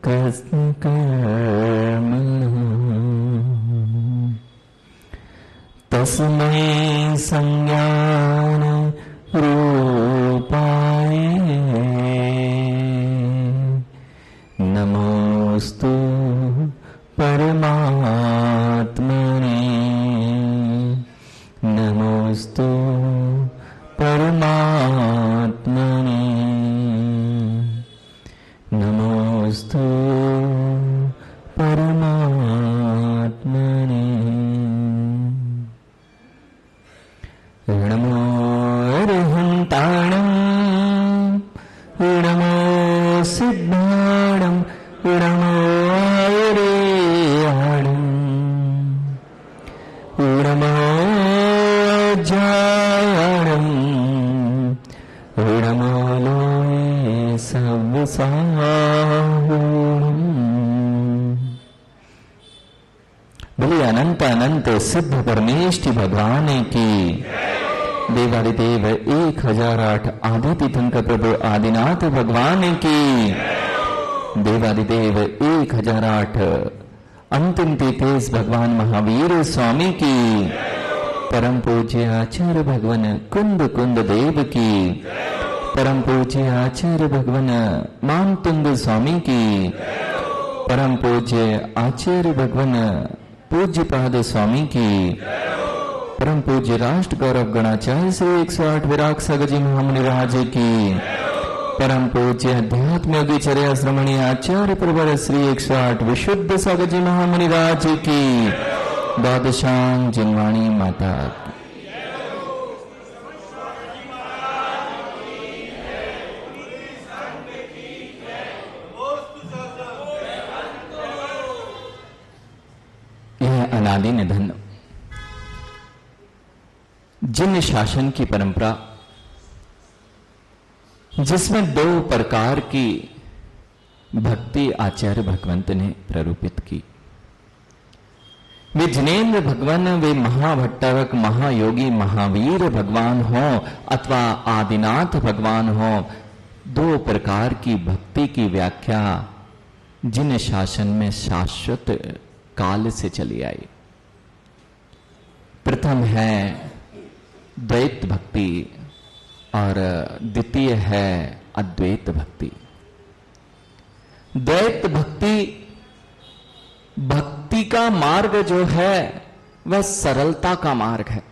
कर्मणः तस्मै संज्ञान रूपाय नमोस्तु परमात्मने नमोस्तु परमात्मने नमोस्तु परमात्मने नमो अरहन्ताणं नमो सिद्धाणं नमो आयरेयाणं नमो जायाणं नमो लोये सव्यसाहुणम्। बोले अनंत अनंत सिद्ध परमेष्टि भगवान की। देवादिदेव 1008 आदि तीर्थंकर प्रभु आदिनाथ भगवान की। देवादिदेव 1008 अंतिम तीर्थेश भगवान महावीर स्वामी की। परम पूज्य आचार्य भगवान कुंद कुंद देव की। परम पूज्य आचार्य भगवान मानतुंग स्वामी की। परम पूज्य आचार्य भगवान पूज्यपाद स्वामी की। परम पूज्य राष्ट्र गौरव गणाचार्य श्री 108 विराग सागरजी महामुनि राज की। परम पूज्य अध्यात्म योगी चर्या श्रमणी आचार्य प्रवर श्री 108 विशुद्ध सागरजी महामुनि राज की। द्वादशांग जिनवाणी माता यह अनादि निधन जिन शासन की परंपरा जिसमें 2 प्रकार की भक्ति आचार्य भगवंत ने प्ररूपित की। वे जिनेन्द्र भगवान, वे महाभट्टारक महायोगी महावीर भगवान हो अथवा आदिनाथ भगवान हो, 2 प्रकार की भक्ति की व्याख्या जिन शासन में शाश्वत काल से चली आई। प्रथम है द्वैत भक्ति और द्वितीय है अद्वैत भक्ति। द्वैत भक्ति, भक्ति का मार्ग जो है वह सरलता का मार्ग है।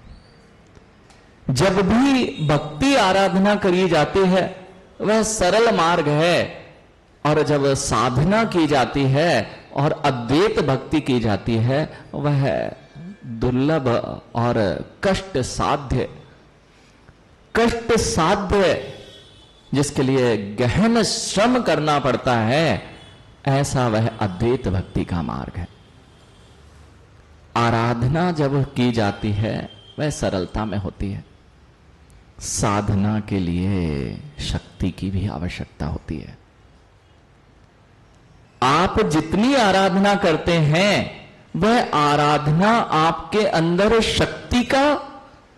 जब भी भक्ति आराधना करी जाती है वह सरल मार्ग है, और जब साधना की जाती है और अद्वैत भक्ति की जाती है वह दुर्लभ और कष्ट साध्य जिसके लिए गहन श्रम करना पड़ता है, ऐसा वह अद्वैत भक्ति का मार्ग है। आराधना जब की जाती है वह सरलता में होती है। साधना के लिए शक्ति की भी आवश्यकता होती है। आप जितनी आराधना करते हैं वह आराधना आपके अंदर शक्ति का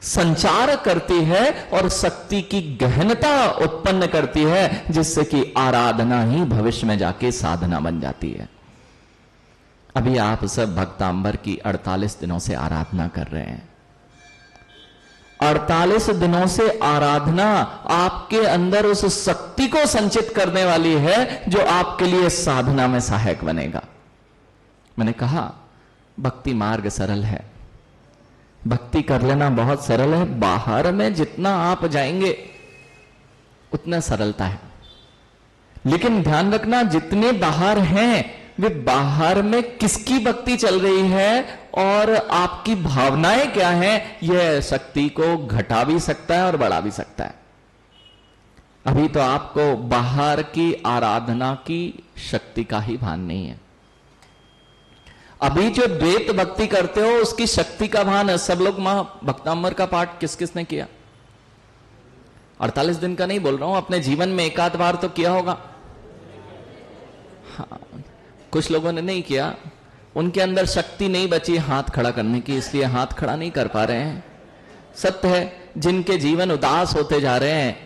संचार करती है और शक्ति की गहनता उत्पन्न करती है, जिससे कि आराधना ही भविष्य में जाके साधना बन जाती है। अभी आप सब भक्तांबर की 48 दिनों से आराधना कर रहे हैं। 48 दिनों से आराधना आपके अंदर उस शक्ति को संचित करने वाली है जो आपके लिए साधना में सहायक बनेगा। मैंने कहा भक्ति मार्ग सरल है, भक्ति कर लेना बहुत सरल है। बाहर में जितना आप जाएंगे उतना सरलता है, लेकिन ध्यान रखना जितने बाहर हैं वे बाहर में किसकी भक्ति चल रही है और आपकी भावनाएं क्या हैं, यह शक्ति को घटा भी सकता है और बढ़ा भी सकता है। अभी तो आपको बाहर की आराधना की शक्ति का ही भान नहीं है। अभी जो द्वैत भक्ति करते हो उसकी शक्ति का भान है। सब लोग मां भक्तांबर का पाठ किस किसने किया? 48 दिन का नहीं बोल रहा हूं, अपने जीवन में एक आध बार तो किया होगा। हाँ, कुछ लोगों ने नहीं किया, उनके अंदर शक्ति नहीं बची हाथ खड़ा करने की, इसलिए हाथ खड़ा नहीं कर पा रहे हैं। सत्य है, जिनके जीवन उदास होते जा रहे हैं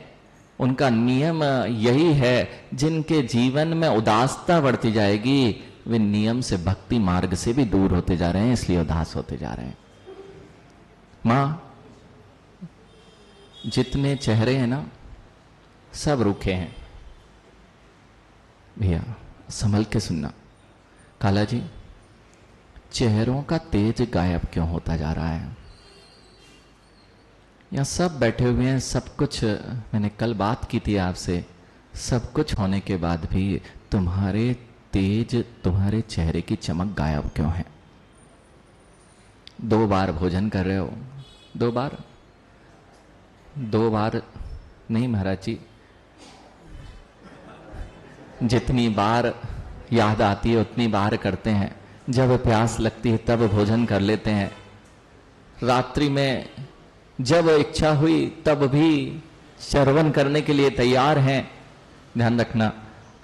उनका नियम यही है, जिनके जीवन में उदासता बढ़ती जाएगी वे नियम से, भक्ति मार्ग से भी दूर होते जा रहे हैं, इसलिए उदास होते जा रहे हैं। मां, जितने चेहरे हैं ना सब रूखे हैं। भैया संभल के सुनना, काला जी चेहरों का तेज गायब क्यों होता जा रहा है? यहां सब बैठे हुए हैं, सब कुछ, मैंने कल बात की थी आपसे, सब कुछ होने के बाद भी तुम्हारे तेज, तुम्हारे चेहरे की चमक गायब क्यों है? 2 बार भोजन कर रहे हो, 2 बार, 2 बार नहीं महाराज जी, जितनी बार याद आती है उतनी बार करते हैं। जब प्यास लगती है तब भोजन कर लेते हैं, रात्रि में जब इच्छा हुई तब भी श्रवण करने के लिए तैयार हैं। ध्यान रखना,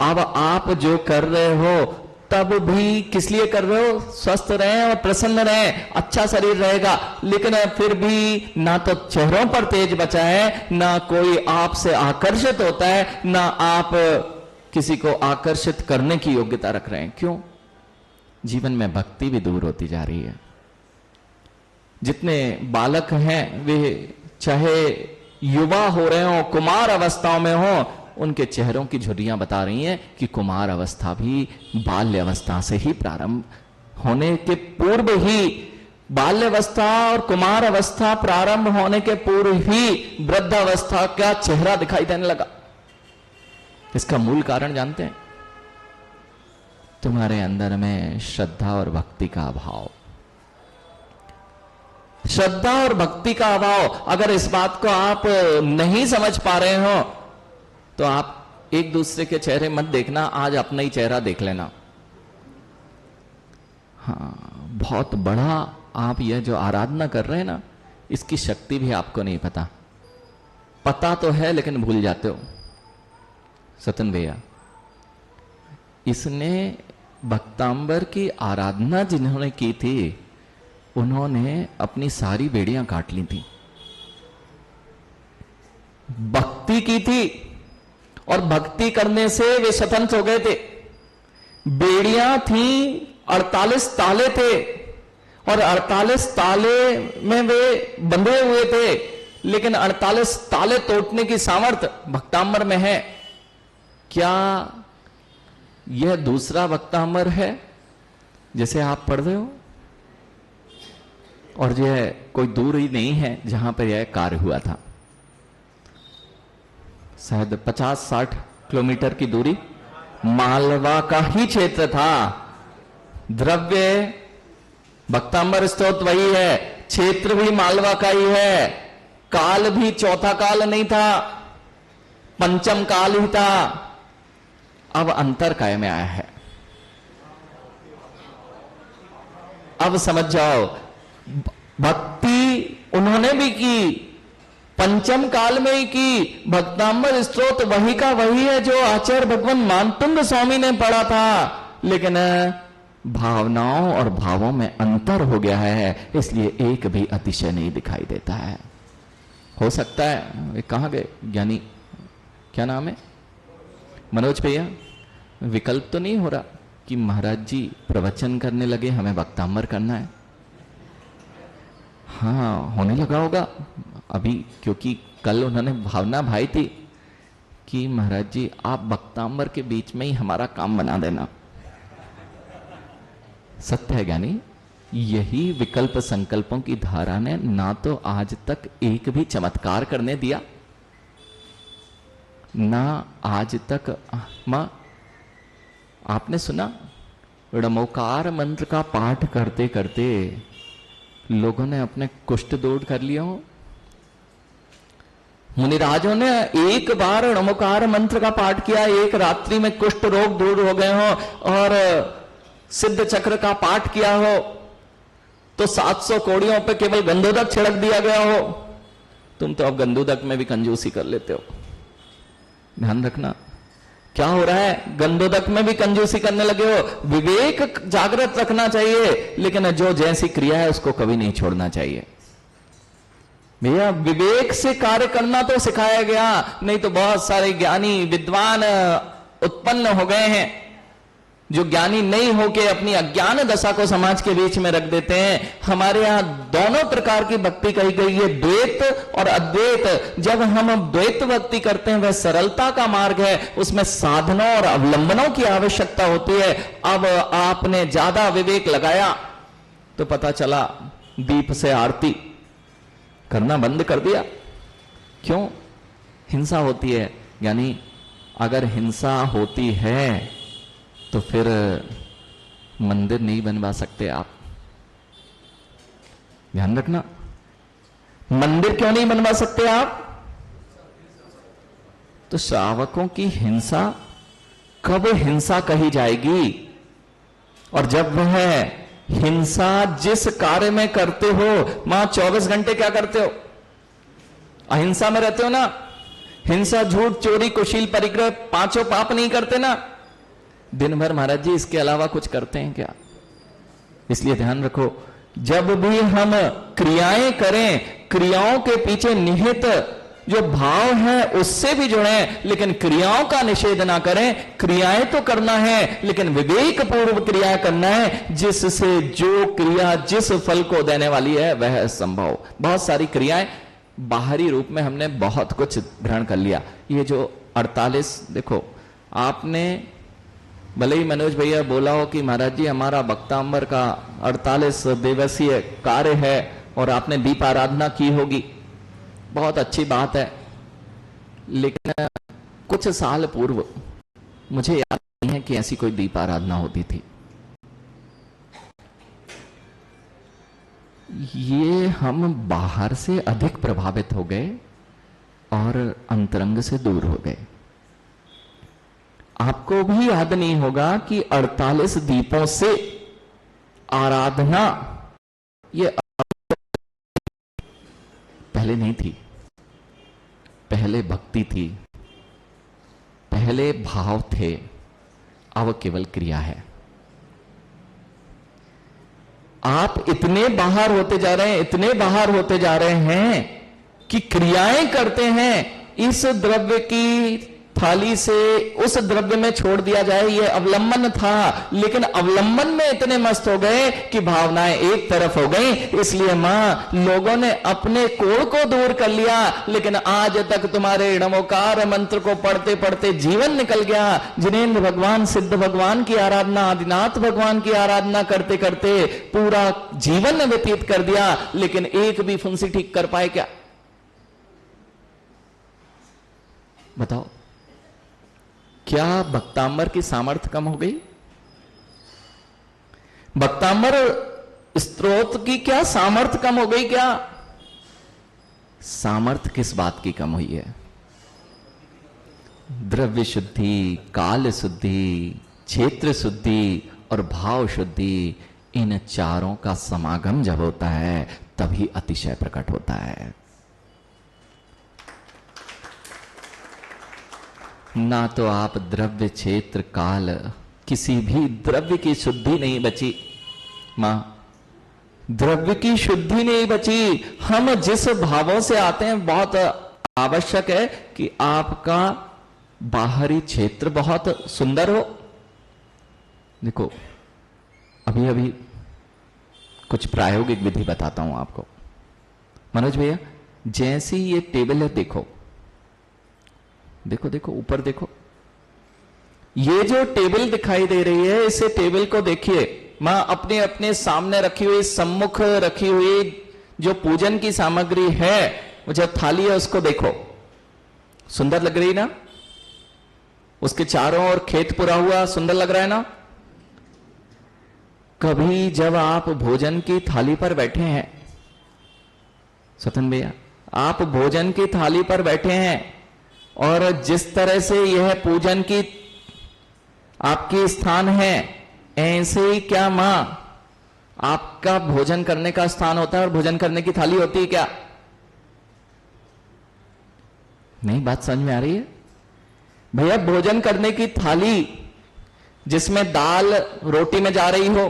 अब आप जो कर रहे हो तब भी किस लिए कर रहे हो? स्वस्थ रहें और प्रसन्न रहें, अच्छा शरीर रहेगा। लेकिन फिर भी ना तो चेहरों पर तेज बचा है, ना कोई आपसे आकर्षित होता है, ना आप किसी को आकर्षित करने की योग्यता रख रहे हैं। क्यों? जीवन में भक्ति भी दूर होती जा रही है। जितने बालक हैं वे चाहे युवा हो रहे हो, कुमार अवस्थाओं में हो, उनके चेहरों की झुर्रियां बता रही हैं कि कुमार अवस्था भी बाल्य अवस्था से ही प्रारंभ होने के पूर्व ही, बाल्य अवस्था और कुमार अवस्था प्रारंभ होने के पूर्व ही वृद्ध अवस्था का चेहरा दिखाई देने लगा। इसका मूल कारण जानते हैं? तुम्हारे अंदर में श्रद्धा और भक्ति का अभाव। श्रद्धा और भक्ति का अभाव, अगर इस बात को आप नहीं समझ पा रहे हो तो आप एक दूसरे के चेहरे मत देखना, आज अपना ही चेहरा देख लेना। हाँ, बहुत बड़ा आप यह जो आराधना कर रहे हैं ना, इसकी शक्ति भी आपको नहीं पता। पता तो है लेकिन भूल जाते हो। सतन भैया, इसने भक्तांबर की आराधना जिन्होंने की थी, उन्होंने अपनी सारी बेड़ियां काट ली थी, भक्ति की थी, और भक्ति करने से वे स्वतंत्र हो गए थे। बेड़ियां थी, 48 ताले थे, और 48 ताले में वे बंधे हुए थे, लेकिन 48 ताले तोड़ने की सामर्थ्य भक्तांबर में है। क्या यह दूसरा भक्तांबर है जैसे आप पढ़ रहे हो? और यह कोई दूर ही नहीं है जहां पर यह कार्य हुआ था। शायद 50-60 किलोमीटर की दूरी, मालवा का ही क्षेत्र था। द्रव्य भक्तांबर स्तोत्र वही है, क्षेत्र भी मालवा का ही है, काल भी चौथा काल नहीं था, पंचम काल ही था। अब अंतर काय में आया है, अब समझ जाओ। भक्ति उन्होंने भी की, पंचम काल में ही की। भक्तांबर स्तोत्र वही का वही है जो आचार्य भगवान मानतुंग स्वामी ने पढ़ा था, लेकिन भावनाओं और भावों में अंतर हो गया है, इसलिए एक भी अतिशय नहीं दिखाई देता है। हो सकता है वे कहां गए ज्ञानी, क्या नाम है, मनोज भैया? विकल्प तो नहीं हो रहा कि महाराज जी प्रवचन करने लगे, हमें भक्तांबर करना है? हाँ, होने लगा होगा अभी, क्योंकि कल उन्होंने भावना भाई थी कि महाराज जी आप भक्तांबर के बीच में ही हमारा काम बना देना। सत्य है ज्ञानी, यही विकल्प संकल्पों की धारा ने ना तो आज तक एक भी चमत्कार करने दिया, ना आज तक। मां, आपने सुना णमोकार मंत्र का पाठ करते करते लोगों ने अपने कुष्ठ दूर कर लिया हो? मुनिराजों ने एक बार णमोकार मंत्र का पाठ किया, एक रात्रि में कुष्ठ रोग दूर हो गए हो, और सिद्ध चक्र का पाठ किया हो तो 700 कोड़ियों पे केवल गंधोदक छिड़क दिया गया हो। तुम तो अब गंधोदक में भी कंजूसी कर लेते हो। ध्यान रखना क्या हो रहा है, गंधोदक में भी कंजूसी करने लगे हो। विवेक जागृत रखना चाहिए, लेकिन जो जैसी क्रिया है उसको कभी नहीं छोड़ना चाहिए। भैया विवेक से कार्य करना तो सिखाया गया, नहीं तो बहुत सारे ज्ञानी विद्वान उत्पन्न हो गए हैं जो ज्ञानी नहीं होके अपनी अज्ञान दशा को समाज के बीच में रख देते हैं। हमारे यहां दोनों प्रकार की भक्ति कही गई है, द्वैत और अद्वैत। जब हम द्वैत भक्ति करते हैं वह सरलता का मार्ग है, उसमें साधनों और अवलंबनों की आवश्यकता होती है। अब आपने ज्यादा विवेक लगाया तो पता चला दीप से आरती करना बंद कर दिया। क्यों? हिंसा होती है। यानी अगर हिंसा होती है तो फिर मंदिर नहीं बनवा सकते आप। ध्यान रखना, मंदिर क्यों नहीं बनवा सकते आप? तो श्रावकों की हिंसा कब हिंसा कही जाएगी? और जब वह हिंसा जिस कार्य में करते हो, मां 24 घंटे क्या करते हो? अहिंसा में रहते हो ना। हिंसा, झूठ, चोरी, कुशील, परिग्रह, पांचों पाप नहीं करते ना। दिन भर महाराज जी इसके अलावा कुछ करते हैं क्या? इसलिए ध्यान रखो, जब भी हम क्रियाएं करें, क्रियाओं के पीछे निहित जो भाव है उससे भी जुड़ें, लेकिन क्रियाओं का निषेध ना करें। क्रियाएं तो करना है, लेकिन विवेक पूर्व क्रिया करना है, जिससे जो क्रिया जिस फल को देने वाली है वह संभव। बहुत सारी क्रियाएं बाहरी रूप में हमने बहुत कुछ ग्रहण कर लिया। ये जो 48, देखो आपने भले ही मनोज भैया बोला हो कि महाराज जी हमारा भक्तांबर का 48 दिवसीय कार्य है और आपने दीप आराधना की होगी, बहुत अच्छी बात है। लेकिन कुछ साल पूर्व मुझे याद नहीं है कि ऐसी कोई दीप आराधना होती थी। ये हम बाहर से अधिक प्रभावित हो गए और अंतरंग से दूर हो गए। आपको भी याद नहीं होगा कि 48 दीपों से आराधना ये पहले नहीं थी। पहले भक्ति थी, पहले भाव थे, अब केवल क्रिया है। आप इतने बाहर होते जा रहे हैं, इतने बाहर होते जा रहे हैं कि क्रियाएं करते हैं। इस द्रव्य की थाली से उस द्रव्य में छोड़ दिया जाए, यह अवलंबन था, लेकिन अवलंबन में इतने मस्त हो गए कि भावनाएं एक तरफ हो गई। इसलिए मां, लोगों ने अपने कोड़ को दूर कर लिया, लेकिन आज तक तुम्हारे नमोकार मंत्र को पढ़ते पढ़ते जीवन निकल गया। जिनेंद्र भगवान, सिद्ध भगवान की आराधना, आदिनाथ भगवान की आराधना करते करते पूरा जीवन व्यतीत कर दिया, लेकिन एक भी फुंसी ठीक कर पाए क्या? बताओ, क्या भक्तांबर की सामर्थ्य कम हो गई? भक्तांबर स्तोत्र की क्या सामर्थ्य कम हो गई क्या? सामर्थ्य किस बात की कम हुई है? द्रव्य शुद्धि, काल शुद्धि, क्षेत्र शुद्धि और भाव शुद्धि, इन चारों का समागम जब होता है तभी अतिशय प्रकट होता है। ना तो आप द्रव्य, क्षेत्र, काल, किसी भी द्रव्य की शुद्धि नहीं बची। मां, द्रव्य की शुद्धि नहीं बची। हम जिस भावों से आते हैं, बहुत आवश्यक है कि आपका बाहरी क्षेत्र बहुत सुंदर हो। देखो, अभी अभी कुछ प्रायोगिक विधि बताता हूं आपको। मनोज भैया, जैसी ये टेबल है, देखो देखो देखो, ऊपर देखो, ये जो टेबल दिखाई दे रही है, इसे टेबल को देखिए। मां, अपने अपने सामने रखी हुई, सम्मुख रखी हुई जो पूजन की सामग्री है, वो जो थाली है, उसको देखो, सुंदर लग रही ना? उसके चारों ओर खेत पुरा हुआ सुंदर लग रहा है ना? कभी जब आप भोजन की थाली पर बैठे हैं, सतन भैया, आप भोजन की थाली पर बैठे हैं और जिस तरह से यह पूजन की आपकी स्थान है, ऐसे ही क्या मां आपका भोजन करने का स्थान होता है और भोजन करने की थाली होती है क्या? नहीं, बात समझ में आ रही है भैया? भोजन करने की थाली जिसमें दाल रोटी में जा रही हो,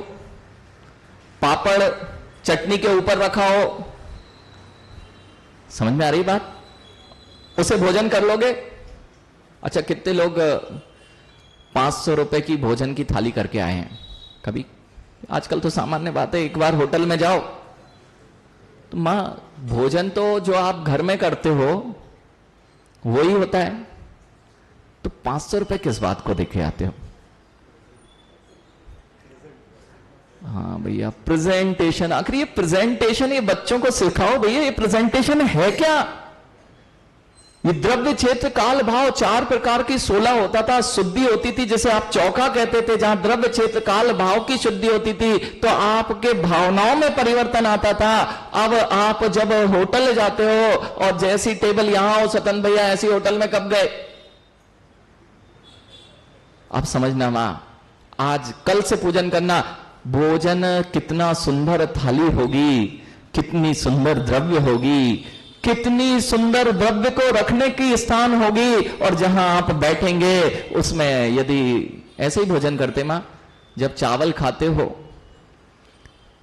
पापड़ चटनी के ऊपर रखा हो, समझ में आ रही बात? उसे भोजन कर लोगे। अच्छा, कितने लोग 500 रुपए की भोजन की थाली करके आए हैं कभी? आजकल तो सामान्य बात है, एक बार होटल में जाओ तो मां भोजन तो जो आप घर में करते हो वो ही होता है, तो 500 रुपए किस बात को देखे आते हो? हाँ भैया, प्रेजेंटेशन। आखिर ये प्रेजेंटेशन, ये बच्चों को सिखाओ भैया, ये प्रेजेंटेशन है क्या? ये द्रव्य क्षेत्र काल भाव 4 प्रकार की 16 होता था, शुद्धि होती थी, जैसे आप चौका कहते थे, जहां द्रव्य क्षेत्र काल भाव की शुद्धि होती थी तो आपके भावनाओं में परिवर्तन आता था। अब आप जब होटल जाते हो और जैसी टेबल यहां हो सतन भैया, ऐसी होटल में कब गए? आप समझना मां, आज कल से पूजन करना। भोजन कितना सुंदर थाली होगी, कितनी सुंदर द्रव्य होगी, कितनी सुंदर द्रव्य को रखने की स्थान होगी, और जहां आप बैठेंगे उसमें यदि ऐसे ही भोजन करते मां, जब चावल खाते हो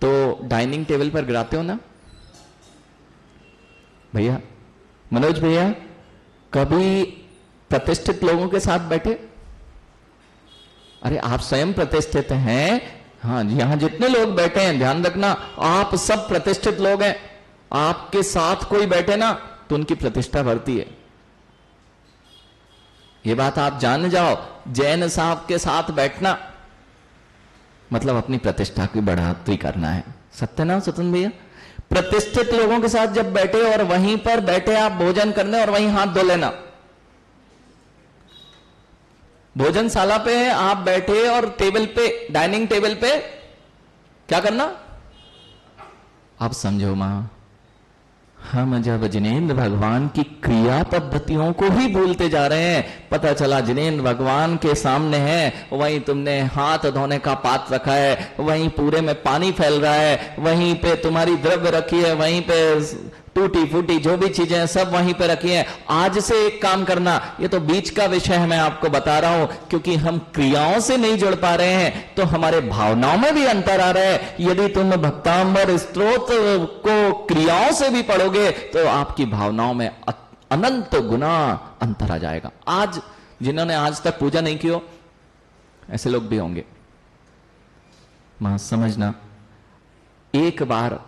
तो डाइनिंग टेबल पर गिराते हो ना भैया? मनोज भैया, कभी प्रतिष्ठित लोगों के साथ बैठे? अरे आप स्वयं प्रतिष्ठित हैं। हाँ, यहां जितने लोग बैठे हैं ध्यान रखना, आप सब प्रतिष्ठित लोग हैं। आपके साथ कोई बैठे ना तो उनकी प्रतिष्ठा बढ़ती है, ये बात आप जान जाओ। जैन साहब के साथ बैठना मतलब अपनी प्रतिष्ठा की बढ़ोतरी करना है। सत्य ना सतन भैया? प्रतिष्ठित लोगों के साथ जब बैठे और वहीं पर बैठे आप भोजन करने और वहीं हाथ धो लेना। भोजनशाला पे आप बैठे और टेबल पे, डाइनिंग टेबल पे क्या करना? आप समझो मां, हम जब जिनेंद्र भगवान की क्रिया पद्धतियों को ही भूलते जा रहे हैं, पता चला जिनेंद्र भगवान के सामने है, वहीं तुमने हाथ धोने का पात्र रखा है, वहीं पूरे में पानी फैल रहा है, वहीं पे तुम्हारी द्रव्य रखी है, वहीं पे टूटी फूटी जो भी चीजें हैं सब वहीं पे रखी हैं। आज से एक काम करना, ये तो बीच का विषय है, मैं आपको बता रहा हूं, क्योंकि हम क्रियाओं से नहीं जुड़ पा रहे हैं तो हमारे भावनाओं में भी अंतर आ रहा है। यदि तुम भक्तांबर स्तोत्र को क्रियाओं से भी पढ़ोगे तो आपकी भावनाओं में अनंत गुना अंतर आ जाएगा। आज जिन्होंने आज तक पूजा नहीं की हो ऐसे लोग भी होंगे मां, समझना, एक बार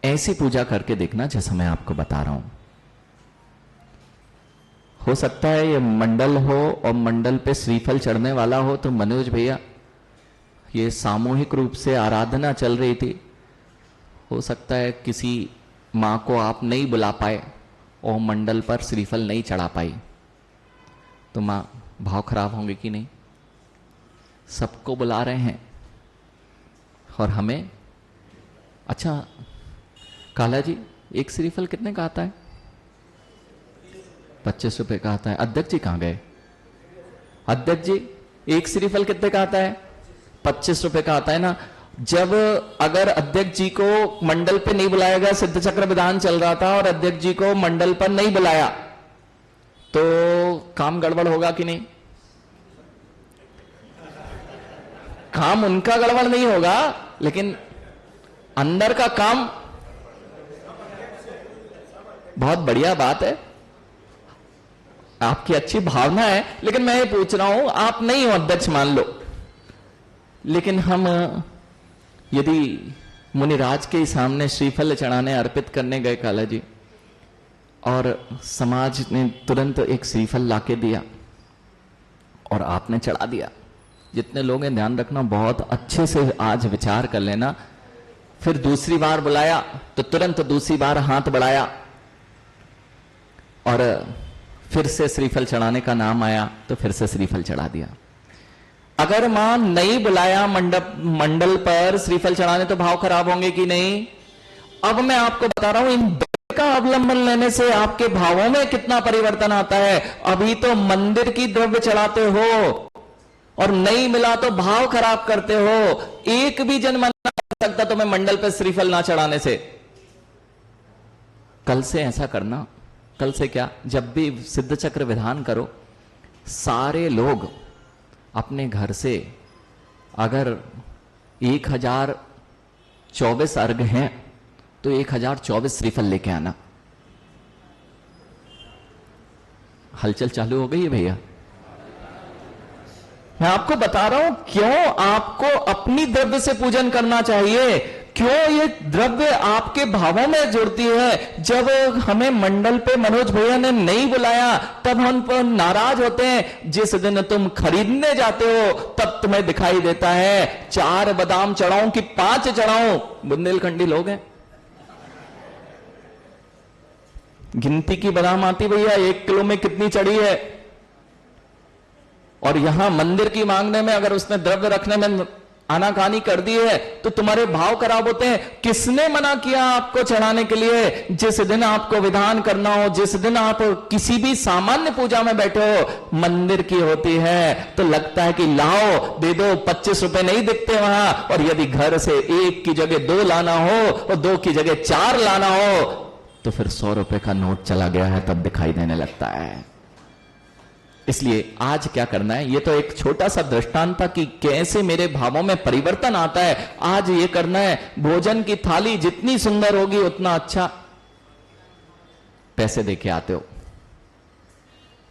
ऐसी पूजा करके देखना जैसा मैं आपको बता रहा हूं। हो सकता है ये मंडल हो और मंडल पे श्रीफल चढ़ने वाला हो, तो मनोज भैया ये सामूहिक रूप से आराधना चल रही थी, हो सकता है किसी मां को आप नहीं बुला पाए और मंडल पर श्रीफल नहीं चढ़ा पाई, तो मां भाव खराब होंगे कि नहीं? सबको बुला रहे हैं और हमें, अच्छा काला जी एक श्रीफल कितने का आता है? 25 रुपए का आता है। अध्यक्ष जी कहां गए? अध्यक्ष जी एक श्रीफल कितने का आता है? 25 रुपए का आता है ना। जब अगर अध्यक्ष जी को मंडल पे नहीं बुलाया गया, सिद्ध चक्र विधान चल रहा था और अध्यक्ष जी को मंडल पर नहीं बुलाया, तो काम गड़बड़ होगा कि नहीं? काम उनका गड़बड़ नहीं होगा, लेकिन अंदर का काम बहुत बढ़िया बात है, आपकी अच्छी भावना है, लेकिन मैं ये पूछ रहा हूं, आप नहीं हो अध्यक्ष मान लो, लेकिन हम यदि मुनिराज के सामने श्रीफल चढ़ाने अर्पित करने गए काला जी, और समाज ने तुरंत एक श्रीफल लाके दिया और आपने चढ़ा दिया, जितने लोग हैं ध्यान रखना, बहुत अच्छे से आज विचार कर लेना। फिर दूसरी बार बुलाया तो तुरंत दूसरी बार हाथ बढ़ाया और फिर से श्रीफल चढ़ाने का नाम आया तो फिर से श्रीफल चढ़ा दिया। अगर मां नहीं बुलाया मंडल पर श्रीफल चढ़ाने तो भाव खराब होंगे कि नहीं? अब मैं आपको बता रहा हूं, इन का अवलंबन लेने से आपके भावों में कितना परिवर्तन आता है। अभी तो मंदिर की द्रव्य चढ़ाते हो और नहीं मिला तो भाव खराब करते हो। एक भी जन मना कर सकता तुम्हें मंडल पर श्रीफल ना चढ़ाने से। कल से ऐसा करना, कल से क्या, जब भी सिद्ध चक्र विधान करो, सारे लोग अपने घर से अगर 1024 अर्घ हैं तो 1024 श्रीफल लेके आना। हलचल चालू हो गई है भैया। मैं आपको बता रहा हूं क्यों आपको अपनी द्रव्य से पूजन करना चाहिए, क्यों ये द्रव्य आपके भावों में जुड़ती है। जब हमें मंडल पे मनोज भैया ने नहीं बुलाया तब हम पर नाराज होते हैं। जिस दिन तुम खरीदने जाते हो तब तुम्हें दिखाई देता है 4 बादाम चढ़ाऊं कि 5 चढ़ाऊं। बुंदेलखंडी लोग हैं, गिनती की बादाम आती भैया 1 किलो में कितनी चढ़ी है। और यहां मंदिर की मांगने में अगर उसने द्रव्य रखने में आनाकानी कर दी है तो तुम्हारे भाव खराब होते हैं। किसने मना किया आपको चढ़ाने के लिए? जिस दिन आपको विधान करना हो, जिस दिन आप किसी भी सामान्य पूजा में बैठे हो, मंदिर की होती है तो लगता है कि लाओ दे दो, 25 रुपए नहीं दिखते वहां। और यदि घर से 1 की जगह 2 लाना हो और 2 की जगह 4 लाना हो तो फिर 100 रुपए का नोट चला गया है तब दिखाई देने लगता है। इसलिए आज क्या करना है, ये तो एक छोटा सा दृष्टांत था कि कैसे मेरे भावों में परिवर्तन आता है। आज ये करना है, भोजन की थाली जितनी सुंदर होगी उतना अच्छा पैसे देके आते हो।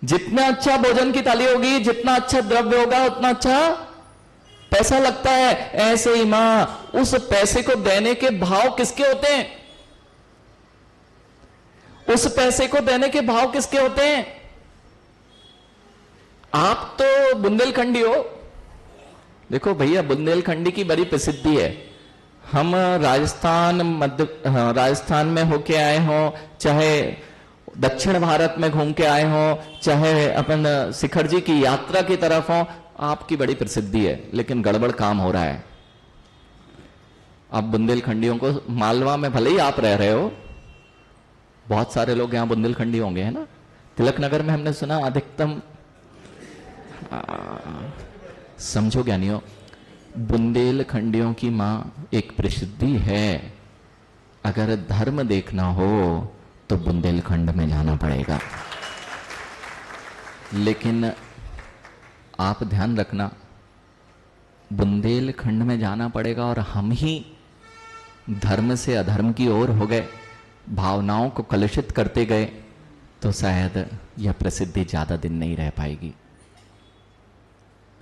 जितना अच्छा भोजन की थाली होगी, जितना अच्छा द्रव्य होगा उतना अच्छा पैसा लगता है। ऐसे ही मां, उस पैसे को देने के भाव किसके होते हैं? उस पैसे को देने के भाव किसके होते हैं? आप तो बुंदेलखंडी हो। देखो भैया, बुंदेलखंडी की बड़ी प्रसिद्धि है। हम राजस्थान में होके आए हो, चाहे दक्षिण भारत में घूम के आए हो, चाहे अपन शिखर जी की यात्रा की तरफ हो, आपकी बड़ी प्रसिद्धि है। लेकिन गड़बड़ काम हो रहा है। अब बुंदेलखंडियों को, मालवा में भले ही आप रह रहे हो, बहुत सारे लोग यहां बुंदेलखंडी होंगे, है ना। तिलक नगर में हमने सुना अधिकतम, समझो ज्ञानियों, बुंदेलखंडियों की मां एक प्रसिद्धि है। अगर धर्म देखना हो तो बुंदेलखंड में जाना पड़ेगा। लेकिन आप ध्यान रखना, बुंदेलखंड में जाना पड़ेगा और हम ही धर्म से अधर्म की ओर हो गए, भावनाओं को कलुषित करते गए, तो शायद यह प्रसिद्धि ज्यादा दिन नहीं रह पाएगी।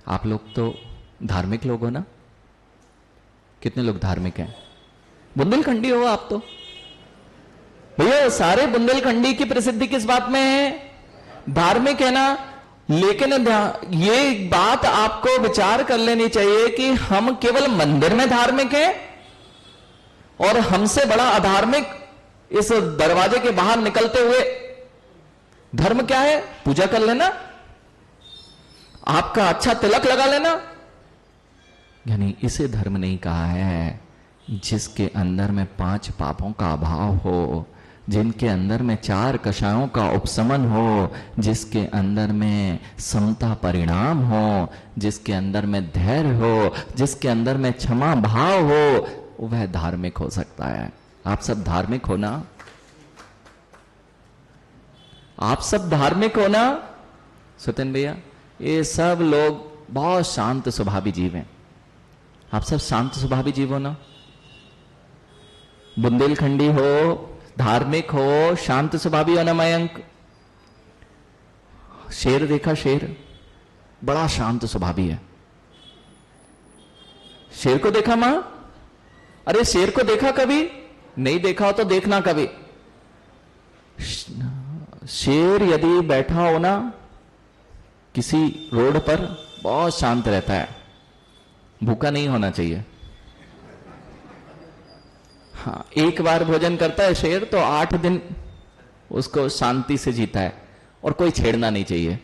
आप लोग तो धार्मिक लोग हो ना? कितने लोग धार्मिक हैं? बुंदेलखंडी हो आप तो। भैया सारे बुंदेलखंडी की प्रसिद्धि किस बात में है? धार्मिक है ना। लेकिन ये बात आपको विचार कर लेनी चाहिए कि हम केवल मंदिर में धार्मिक हैं और हमसे बड़ा अधार्मिक इस दरवाजे के बाहर निकलते हुए। धर्म क्या है? पूजा कर लेना, आपका अच्छा तिलक लगा लेना। यानी इसे धर्म नहीं कहा है। जिसके अंदर में 5 पापों का अभाव हो, जिनके अंदर में 4 कषायों का उपशमन हो, जिसके अंदर में समता परिणाम हो, जिसके अंदर में धैर्य हो, जिसके अंदर में क्षमा भाव हो, वह धार्मिक हो सकता है। आप सब धार्मिक हो ना? आप सब धार्मिक हो ना? सत्यन भैया, ये सब लोग बहुत शांत स्वभावी जीव हैं। आप सब शांत स्वभावी जीव हो ना? बुंदेलखंडी हो, धार्मिक हो, शांत स्वभावी हो ना? मयंक, शेर देखा? शेर बड़ा शांत स्वभावी है। शेर को देखा मां? अरे शेर को देखा कभी? नहीं देखा हो तो देखना कभी। शेर यदि बैठा हो ना किसी रोड पर, बहुत शांत रहता है, भूखा नहीं होना चाहिए। हाँ, एक बार भोजन करता है शेर तो 8 दिन उसको शांति से जीता है। और कोई छेड़ना नहीं चाहिए,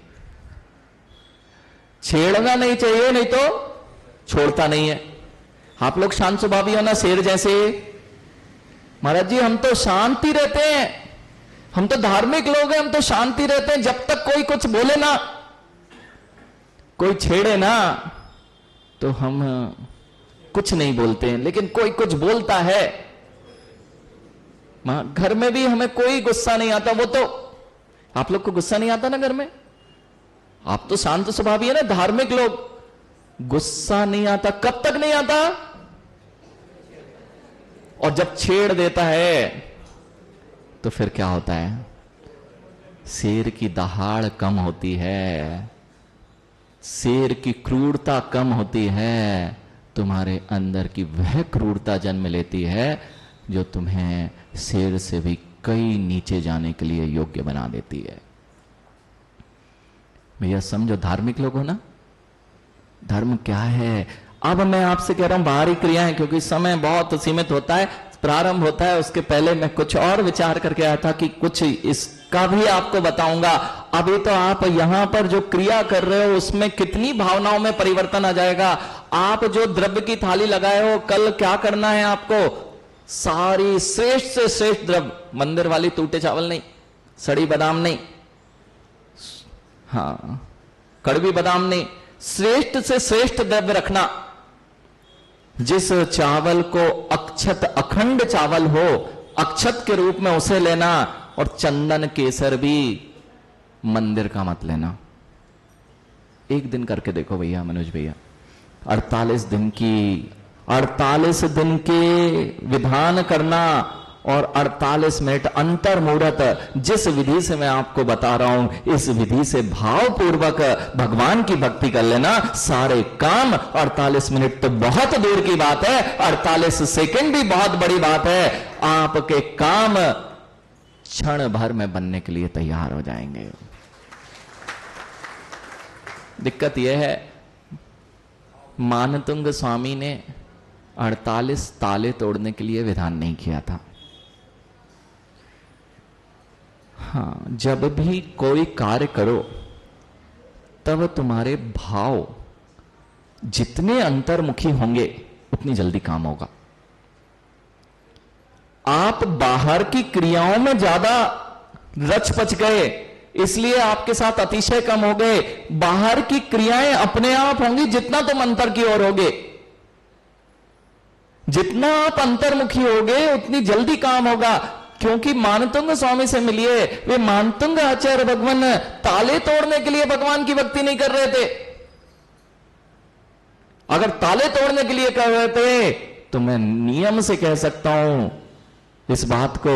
छेड़ना नहीं चाहिए, नहीं तो छोड़ता नहीं है। आप लोग शांत स्वभावी हो ना, शेर जैसे। महाराज जी, हम तो शांति रहते हैं, हम तो धार्मिक लोग हैं, हम तो शांति रहते हैं। जब तक कोई कुछ बोले ना, कोई छेड़े ना, तो हम कुछ नहीं बोलते हैं। लेकिन कोई कुछ बोलता है, घर में भी हमें कोई गुस्सा नहीं आता। वो तो आप लोग को गुस्सा नहीं आता ना घर में? आप तो शांत स्वभावी है ना, धार्मिक लोग। गुस्सा नहीं आता, कब तक नहीं आता? और जब छेड़ देता है तो फिर क्या होता है? शेर की दहाड़ कम होती है, शेर की क्रूरता कम होती है, तुम्हारे अंदर की वह क्रूरता जन्म लेती है जो तुम्हें शेर से भी कई नीचे जाने के लिए योग्य बना देती है। भैया समझो, धार्मिक लोग हो ना, धर्म क्या है। अब मैं आपसे कह रहा हूं बाहरी क्रियाएं, क्योंकि समय बहुत सीमित होता है, प्रारंभ होता है, उसके पहले मैं कुछ और विचार करके आया था कि कुछ इसका भी आपको बताऊंगा। अभी तो आप यहां पर जो क्रिया कर रहे हो उसमें कितनी भावनाओं में परिवर्तन आ जाएगा। आप जो द्रव्य की थाली लगाए हो, कल क्या करना है आपको, सारी श्रेष्ठ से श्रेष्ठ द्रव्य, मंदिर वाली टूटे चावल नहीं, सड़ी बादाम नहीं, हाँ कड़वी बादाम नहीं, श्रेष्ठ से श्रेष्ठ द्रव्य रखना। जिस चावल को अक्षत अखंड चावल हो, अक्षत के रूप में उसे लेना, और चंदन केसर भी मंदिर का मत लेना। एक दिन करके देखो भैया, मनोज भैया, 48 दिन के विधान करना और 48 मिनट अंतर मुहूर्त, जिस विधि से मैं आपको बता रहा हूं, इस विधि से भाव पूर्वक भगवान की भक्ति कर लेना, सारे काम। 48 मिनट तो बहुत दूर की बात है, 48 सेकंड भी बहुत बड़ी बात है। आपके काम क्षण भर में बनने के लिए तैयार हो जाएंगे। दिक्कत यह है, मानतुंग स्वामी ने 48 ताले तोड़ने के लिए विधान नहीं किया था। हाँ, जब भी कोई कार्य करो तब तुम्हारे भाव जितने अंतर्मुखी होंगे उतनी जल्दी काम होगा। आप बाहर की क्रियाओं में ज्यादा रच पच गए, इसलिए आपके साथ अतिशय कम हो गए। बाहर की क्रियाएं अपने आप होंगी जितना तुम अंतर की ओर होगे। जितना आप अंतर्मुखी होगे उतनी जल्दी काम होगा। क्योंकि मानतुंग स्वामी से मिलिए, वे मानतुंग आचार्य भगवान ताले तोड़ने के लिए भगवान की भक्ति नहीं कर रहे थे। अगर ताले तोड़ने के लिए कर रहे थे तो मैं नियम से कह सकता हूं इस बात को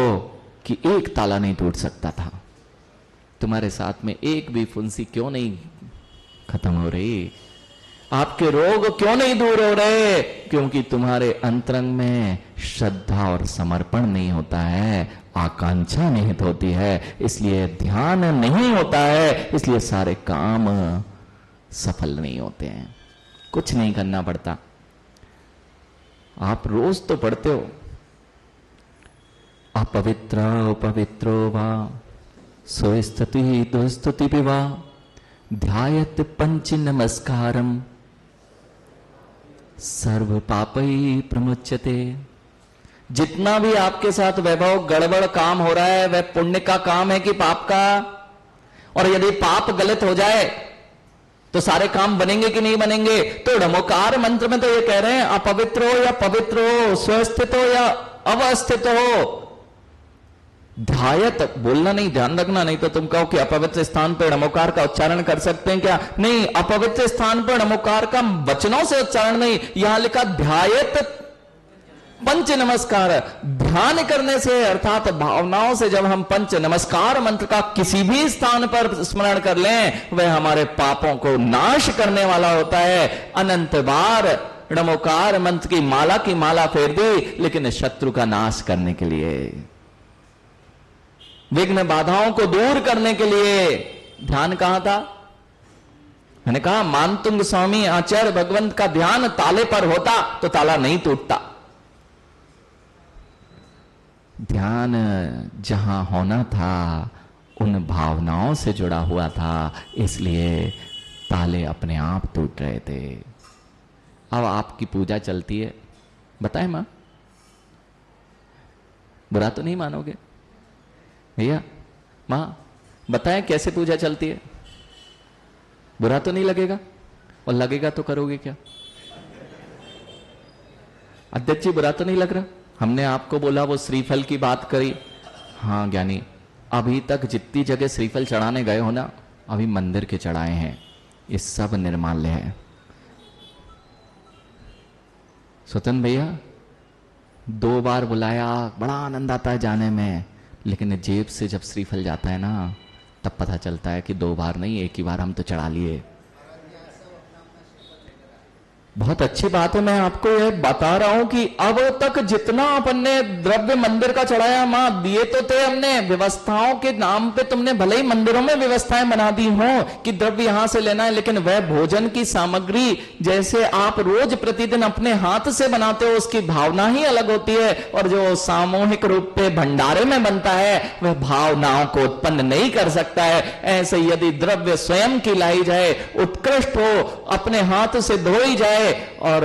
कि एक ताला नहीं टूट सकता था। तुम्हारे साथ में एक भी फुंसी क्यों नहीं खत्म हो रही, आपके रोग क्यों नहीं दूर हो रहे? क्योंकि तुम्हारे अंतरंग में श्रद्धा और समर्पण नहीं होता है, आकांक्षा निहित होती है, इसलिए ध्यान नहीं होता है, इसलिए सारे काम सफल नहीं होते हैं। कुछ नहीं करना पड़ता। आप रोज तो पढ़ते हो, अपवित्र उपवित्रो वा स्वस्तुति दुस्तुति विवा ध्यायत पंच नमस्कारम सर्व पापई प्रमुच्यते। जितना भी आपके साथ वैभव गड़बड़ काम हो रहा है वह पुण्य का काम है कि पाप का? और यदि पाप गलत हो जाए तो सारे काम बनेंगे कि नहीं बनेंगे? तो ढमोकार मंत्र में तो ये कह रहे हैं अपवित्र हो या पवित्र हो, स्वस्थित हो या अवस्थित हो, ध्यायत बोलना नहीं, ध्यान रखना। नहीं तो तुम कहो कि अपवित्र स्थान पर नमोकार का उच्चारण कर सकते हैं क्या? नहीं, अपवित्र स्थान पर नमोकार का वचनों से उच्चारण नहीं, यहां लिखा ध्यायत पंच नमस्कार। ध्यान करने से अर्थात भावनाओं से जब हम पंच नमस्कार मंत्र का किसी भी स्थान पर स्मरण कर लें, वह हमारे पापों को नाश करने वाला होता है। अनंत बार नमोकार मंत्र की माला फेर दी, लेकिन शत्रु का नाश करने के लिए, विघ्न बाधाओं को दूर करने के लिए ध्यान कहां था? मैंने कहा मानतुंग स्वामी आचार्य भगवंत का ध्यान ताले पर होता तो ताला नहीं टूटता। ध्यान जहां होना था उन भावनाओं से जुड़ा हुआ था, इसलिए ताले अपने आप टूट रहे थे। अब आपकी पूजा चलती है, बताए मां, बुरा तो नहीं मानोगे भैया? मां बताएं कैसे पूजा चलती है, बुरा तो नहीं लगेगा? और लगेगा तो करोगे क्या? अध्यक्ष जी बुरा तो नहीं लग रहा? हमने आपको बोला वो श्रीफल की बात करी। हाँ ज्ञानी, अभी तक जितनी जगह श्रीफल चढ़ाने गए हो ना, अभी मंदिर के चढ़ाए हैं, ये सब निर्माल्य है। स्वतंत्र भैया 2 बार बुलाया, बड़ा आनंद आता है जाने में, लेकिन जेब से जब श्रीफल जाता है ना तब पता चलता है कि 2 बार नहीं, एक ही बार हम तो चढ़ा लिए। बहुत अच्छी बात है। मैं आपको यह बता रहा हूं कि अब तक जितना अपन ने द्रव्य मंदिर का चढ़ाया, मां दिए तो थे हमने, व्यवस्थाओं के नाम पे तुमने भले ही मंदिरों में व्यवस्थाएं बना दी हो कि द्रव्य यहां से लेना है, लेकिन वह भोजन की सामग्री जैसे आप रोज प्रतिदिन अपने हाथ से बनाते हो, उसकी भावना ही अलग होती है। और जो सामूहिक रूप पे भंडारे में बनता है वह भावनाओं को उत्पन्न नहीं कर सकता है। ऐसे यदि द्रव्य स्वयं की लाई जाए, उत्कृष्ट हो, अपने हाथ से धोई जाए और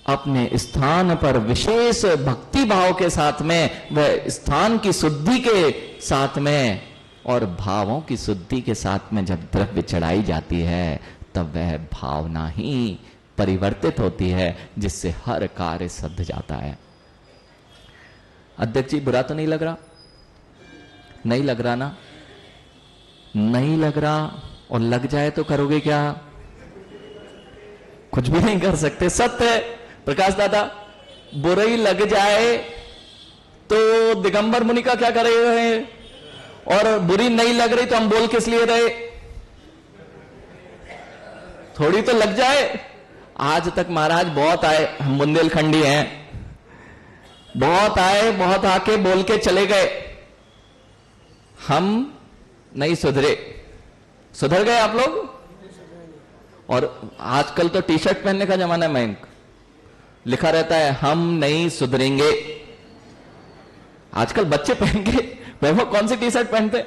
अपने स्थान पर विशेष भक्ति भाव के साथ में, वह स्थान की शुद्धि के साथ में और भावों की शुद्धि के साथ में जब द्रव्य चढ़ाई जाती है, तब वह भावना ही परिवर्तित होती है, जिससे हर कार्य सध जाता है। अध्यक्ष जी, बुरा तो नहीं लग रहा? नहीं लग रहा ना? नहीं लग रहा, और लग जाए तो करोगे क्या? कुछ भी नहीं कर सकते। सत्य है प्रकाश दादा, बुराई लग जाए तो दिगंबर मुनि का क्या करे रहे, और बुरी नहीं लग रही तो हम बोल किस लिए रहे? थोड़ी तो लग जाए। आज तक महाराज बहुत आए, हम बुंदेलखंडी हैं, बहुत आए, बहुत आके बोल के चले गए, हम नहीं सुधरे। सुधर गए आप लोग? और आजकल तो टी शर्ट पहनने का जमाना है मयंक, लिखा रहता है हम नहीं सुधरेंगे। आजकल बच्चे पहन के, वह कौन सी टी शर्ट पहनते,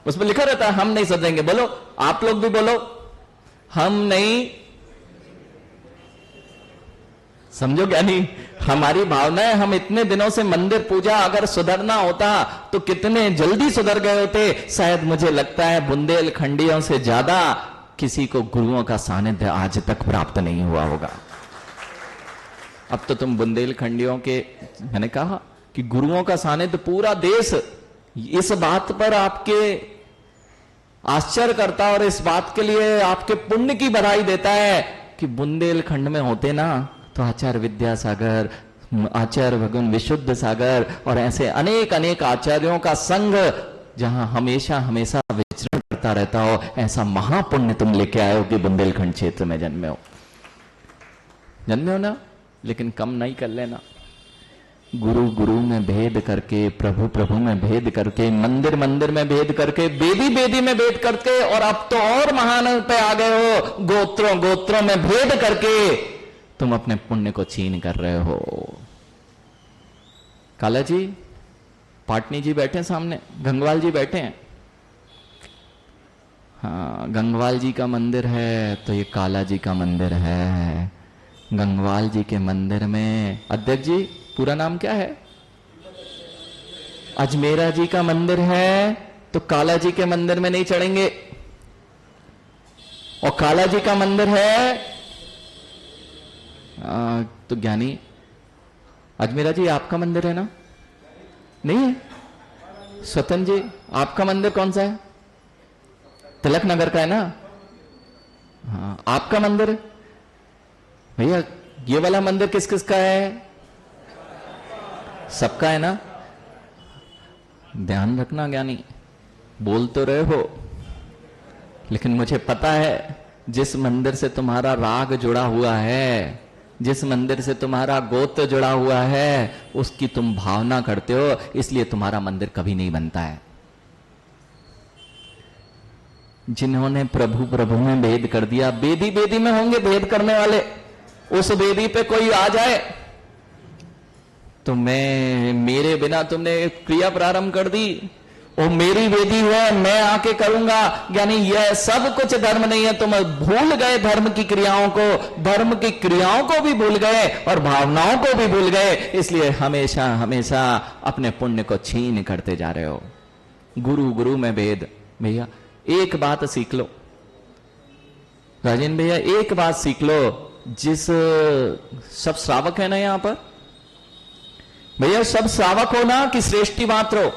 उसमें लिखा रहता है हम नहीं सुधरेंगे। बोलो, आप लोग भी बोलो, हम नहीं। समझो क्या नहीं? हमारी भावना है, हम इतने दिनों से मंदिर पूजा, अगर सुधरना होता तो कितने जल्दी सुधर गए होते। शायद मुझे लगता है बुंदेलखंडियों से ज्यादा किसी को गुरुओं का सानिध्य आज तक प्राप्त नहीं हुआ होगा। अब तो तुम बुंदेलखंडियों के, मैंने कहा कि गुरुओं का सानिध्य पूरा देश इस बात पर आपके आश्चर्य करता और इस बात के लिए आपके पुण्य की बधाई देता है कि बुंदेलखंड में होते ना तो आचार्य विद्यासागर, आचार्य भगवान विशुद्ध सागर और ऐसे अनेक अनेक आचार्यों का संग जहां हमेशा हमेशा विचरण करता रहता हो, ऐसा महापुण्य तुम लेके आए हो कि बुंदेलखंड क्षेत्र में जन्मे हो ना। लेकिन कम नहीं कर लेना। गुरु गुरु में भेद करके, प्रभु प्रभु में भेद करके, मंदिर मंदिर में भेद करके, बेदी बेदी में भेद करके, और अब तो और महान पे आ गए हो, गोत्रों गोत्रों में भेद करके तुम अपने पुण्य को छीन कर रहे हो। काला जी, पाटनी जी बैठे सामने, गंगवाल जी बैठे हैं। हाँ, गंगवाल जी का मंदिर है तो ये काला जी का मंदिर है। गंगवाल जी के मंदिर में, अध्यक्ष जी पूरा नाम क्या है? अजमेरा जी का मंदिर है तो काला जी के मंदिर में नहीं चढ़ेंगे। और काला जी का मंदिर है तो ज्ञानी, अजमेरा जी आपका मंदिर है ना? नहीं है? स्वतंत्र जी आपका मंदिर कौन सा है? तिलक नगर का है ना? हाँ, आपका मंदिर भैया, ये वाला मंदिर किस किस का है? सबका है ना? ध्यान रखना ज्ञानी, बोल तो रहे हो, लेकिन मुझे पता है जिस मंदिर से तुम्हारा राग जुड़ा हुआ है, जिस मंदिर से तुम्हारा गोत्र जुड़ा हुआ है, उसकी तुम भावना करते हो, इसलिए तुम्हारा मंदिर कभी नहीं बनता है। जिन्होंने प्रभु प्रभु में भेद कर दिया, बेदी बेदी में होंगे भेद करने वाले, उस बेदी पे कोई आ जाए तो मेरे बिना तुमने क्रिया प्रारंभ कर दी, वो मेरी वेदी है, मैं आके करूंगा, यानी यह सब कुछ धर्म नहीं है। तुम भूल गए धर्म की क्रियाओं को, धर्म की क्रियाओं को भी भूल गए और भावनाओं को भी भूल गए, इसलिए हमेशा हमेशा अपने पुण्य को छीन करते जा रहे हो। गुरु गुरु में भेद। भैया एक बात सीख लो, राजेंद्र भैया एक बात सीख लो, जिस सब श्रावक है ना यहां पर, भैया सब श्रावक हो ना कि श्रेष्ठी मात्र हो?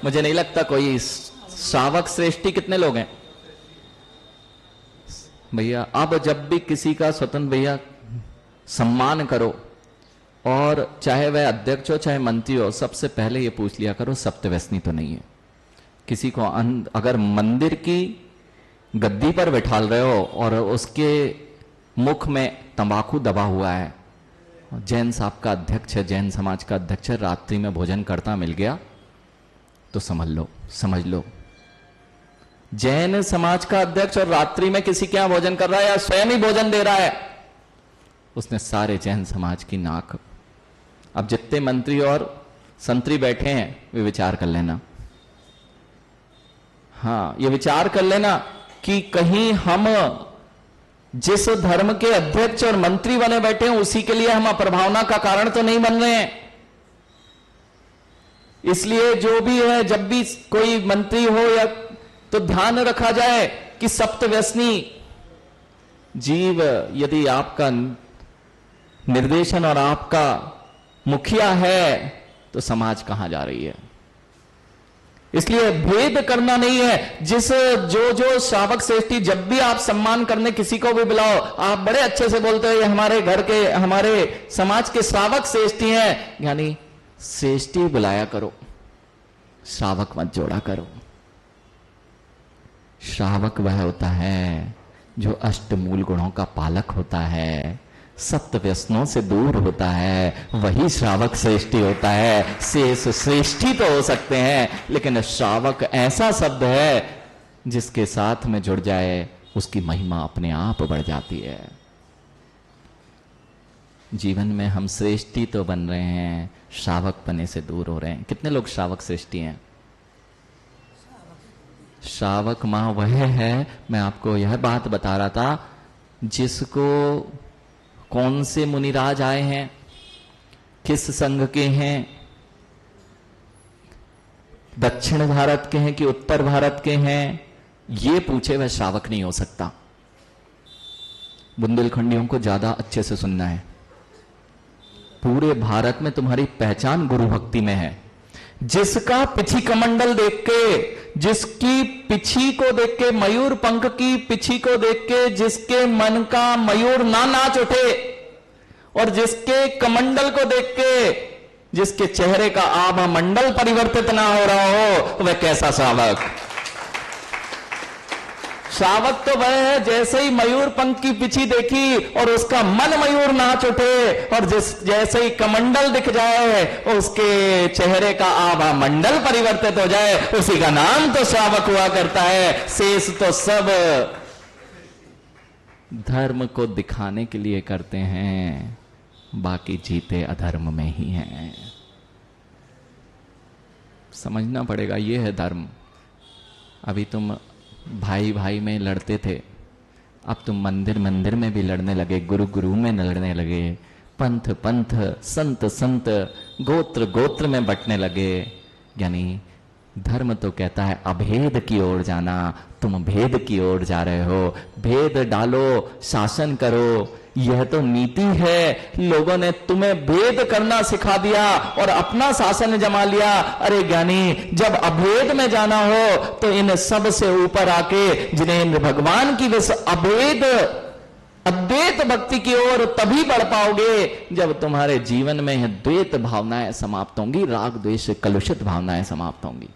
मुझे नहीं लगता कोई श्रावक श्रेष्ठी। कितने लोग हैं भैया? अब जब भी किसी का स्वतंत्र भैया सम्मान करो, और चाहे वह अध्यक्ष हो चाहे मंत्री हो, सबसे पहले ये पूछ लिया करो सप्तव्यसनी तो नहीं है। किसी को अगर मंदिर की गद्दी पर बैठाल रहे हो और उसके मुख में तंबाकू दबा हुआ है, जैन साहब का अध्यक्ष है, जैन समाज का अध्यक्ष है, रात्रि में भोजन करता मिल गया तो समझ लो जैन समाज का अध्यक्ष और रात्रि में किसी के यहां भोजन कर रहा है या स्वयं ही भोजन दे रहा है, उसने सारे जैन समाज की नाक। अब जितने मंत्री और संतरी बैठे हैं वे विचार कर लेना, हाँ ये विचार कर लेना कि कहीं हम जिस धर्म के अध्यक्ष और मंत्री बने बैठे हैं उसी के लिए हम अप्रभावना का कारण तो नहीं बन रहे हैं। इसलिए जो भी है, जब भी कोई मंत्री हो या तो ध्यान रखा जाए कि सप्त व्यसनी जीव यदि आपका निर्देशन और आपका मुखिया है तो समाज कहां जा रही है। इसलिए भेद करना नहीं है। जो श्रावक श्रेष्ठी, जब भी आप सम्मान करने किसी को भी बुलाओ, आप बड़े अच्छे से बोलते हो ये हमारे घर के, हमारे समाज के श्रावक श्रेष्ठी हैं, यानी श्रेष्ठी बुलाया करो, श्रावक मत जोड़ा करो। श्रावक वह होता है जो अष्टमूल गुणों का पालक होता है, सप्त व्यसनों से दूर होता है, वही श्रावक श्रेष्ठी होता है। शेष श्रेष्ठी तो हो सकते हैं, लेकिन श्रावक ऐसा शब्द है जिसके साथ में जुड़ जाए उसकी महिमा अपने आप बढ़ जाती है। जीवन में हम श्रेष्ठी तो बन रहे हैं, श्रावक बने से दूर हो रहे हैं। कितने लोग श्रावक श्रेष्ठी हैं? श्रावक मां वह है, मैं आपको यह बात बता रहा था, जिसको कौन से मुनिराज आए हैं, किस संघ के हैं, दक्षिण भारत के हैं कि उत्तर भारत के हैं, ये पूछे वह श्रावक नहीं हो सकता। बुंदेलखंडियों को ज्यादा अच्छे से सुनना है। पूरे भारत में तुम्हारी पहचान गुरु भक्ति में है। जिसका पिछी कमंडल देख के, जिसकी पिछी को देख के, मयूर पंख की पिछी को देख के जिसके मन का मयूर ना नाच उठे, और जिसके कमंडल को देख के जिसके चेहरे का आभा मंडल परिवर्तित ना हो रहा हो, वह कैसा श्रावक? श्रावक तो वह है जैसे ही मयूर पंख की पिछी देखी और उसका मन मयूर नाच उठे, और जैसे ही कमंडल दिख जाए उसके चेहरे का आभा मंडल परिवर्तित हो जाए, उसी का नाम तो श्रावक हुआ करता है। शेष तो सब धर्म को दिखाने के लिए करते हैं, बाकी जीते अधर्म में ही हैं। समझना पड़ेगा, ये है धर्म। अभी तुम भाई भाई में लड़ते थे, अब तुम मंदिर मंदिर में भी लड़ने लगे, गुरु गुरु में लड़ने लगे, पंथ पंथ, संत संत, गोत्र गोत्र में बंटने लगे। यानी धर्म तो कहता है अभेद की ओर जाना, तुम भेद की ओर जा रहे हो। भेद डालो, शासन करो, यह तो नीति है। लोगों ने तुम्हें भेद करना सिखा दिया और अपना शासन जमा लिया। अरे ज्ञानी, जब अभेद में जाना हो तो इन सब से ऊपर आके जिनेंद्र भगवान की विश अभेद अद्वैत भक्ति की ओर तभी बढ़ पाओगे जब तुम्हारे जीवन में यह द्वैत भावनाएं समाप्त होंगी, राग द्वेष कलुषित भावनाएं समाप्त होंगी।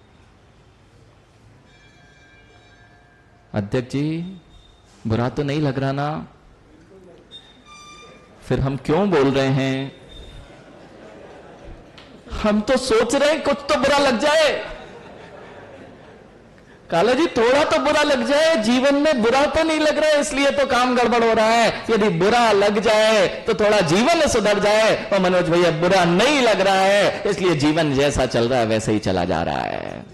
अध्यक्ष जी, बुरा तो नहीं लग रहा ना? फिर हम क्यों बोल रहे हैं? हम तो सोच रहे हैं कुछ तो बुरा लग जाए। काला जी, थोड़ा तो बुरा लग जाए, जीवन में बुरा तो नहीं लग रहा है इसलिए तो काम गड़बड़ हो रहा है। यदि बुरा लग जाए तो थोड़ा जीवन सुधर जाए। और मनोज भैया, बुरा नहीं लग रहा है इसलिए जीवन जैसा चल रहा है वैसे ही चला जा रहा है।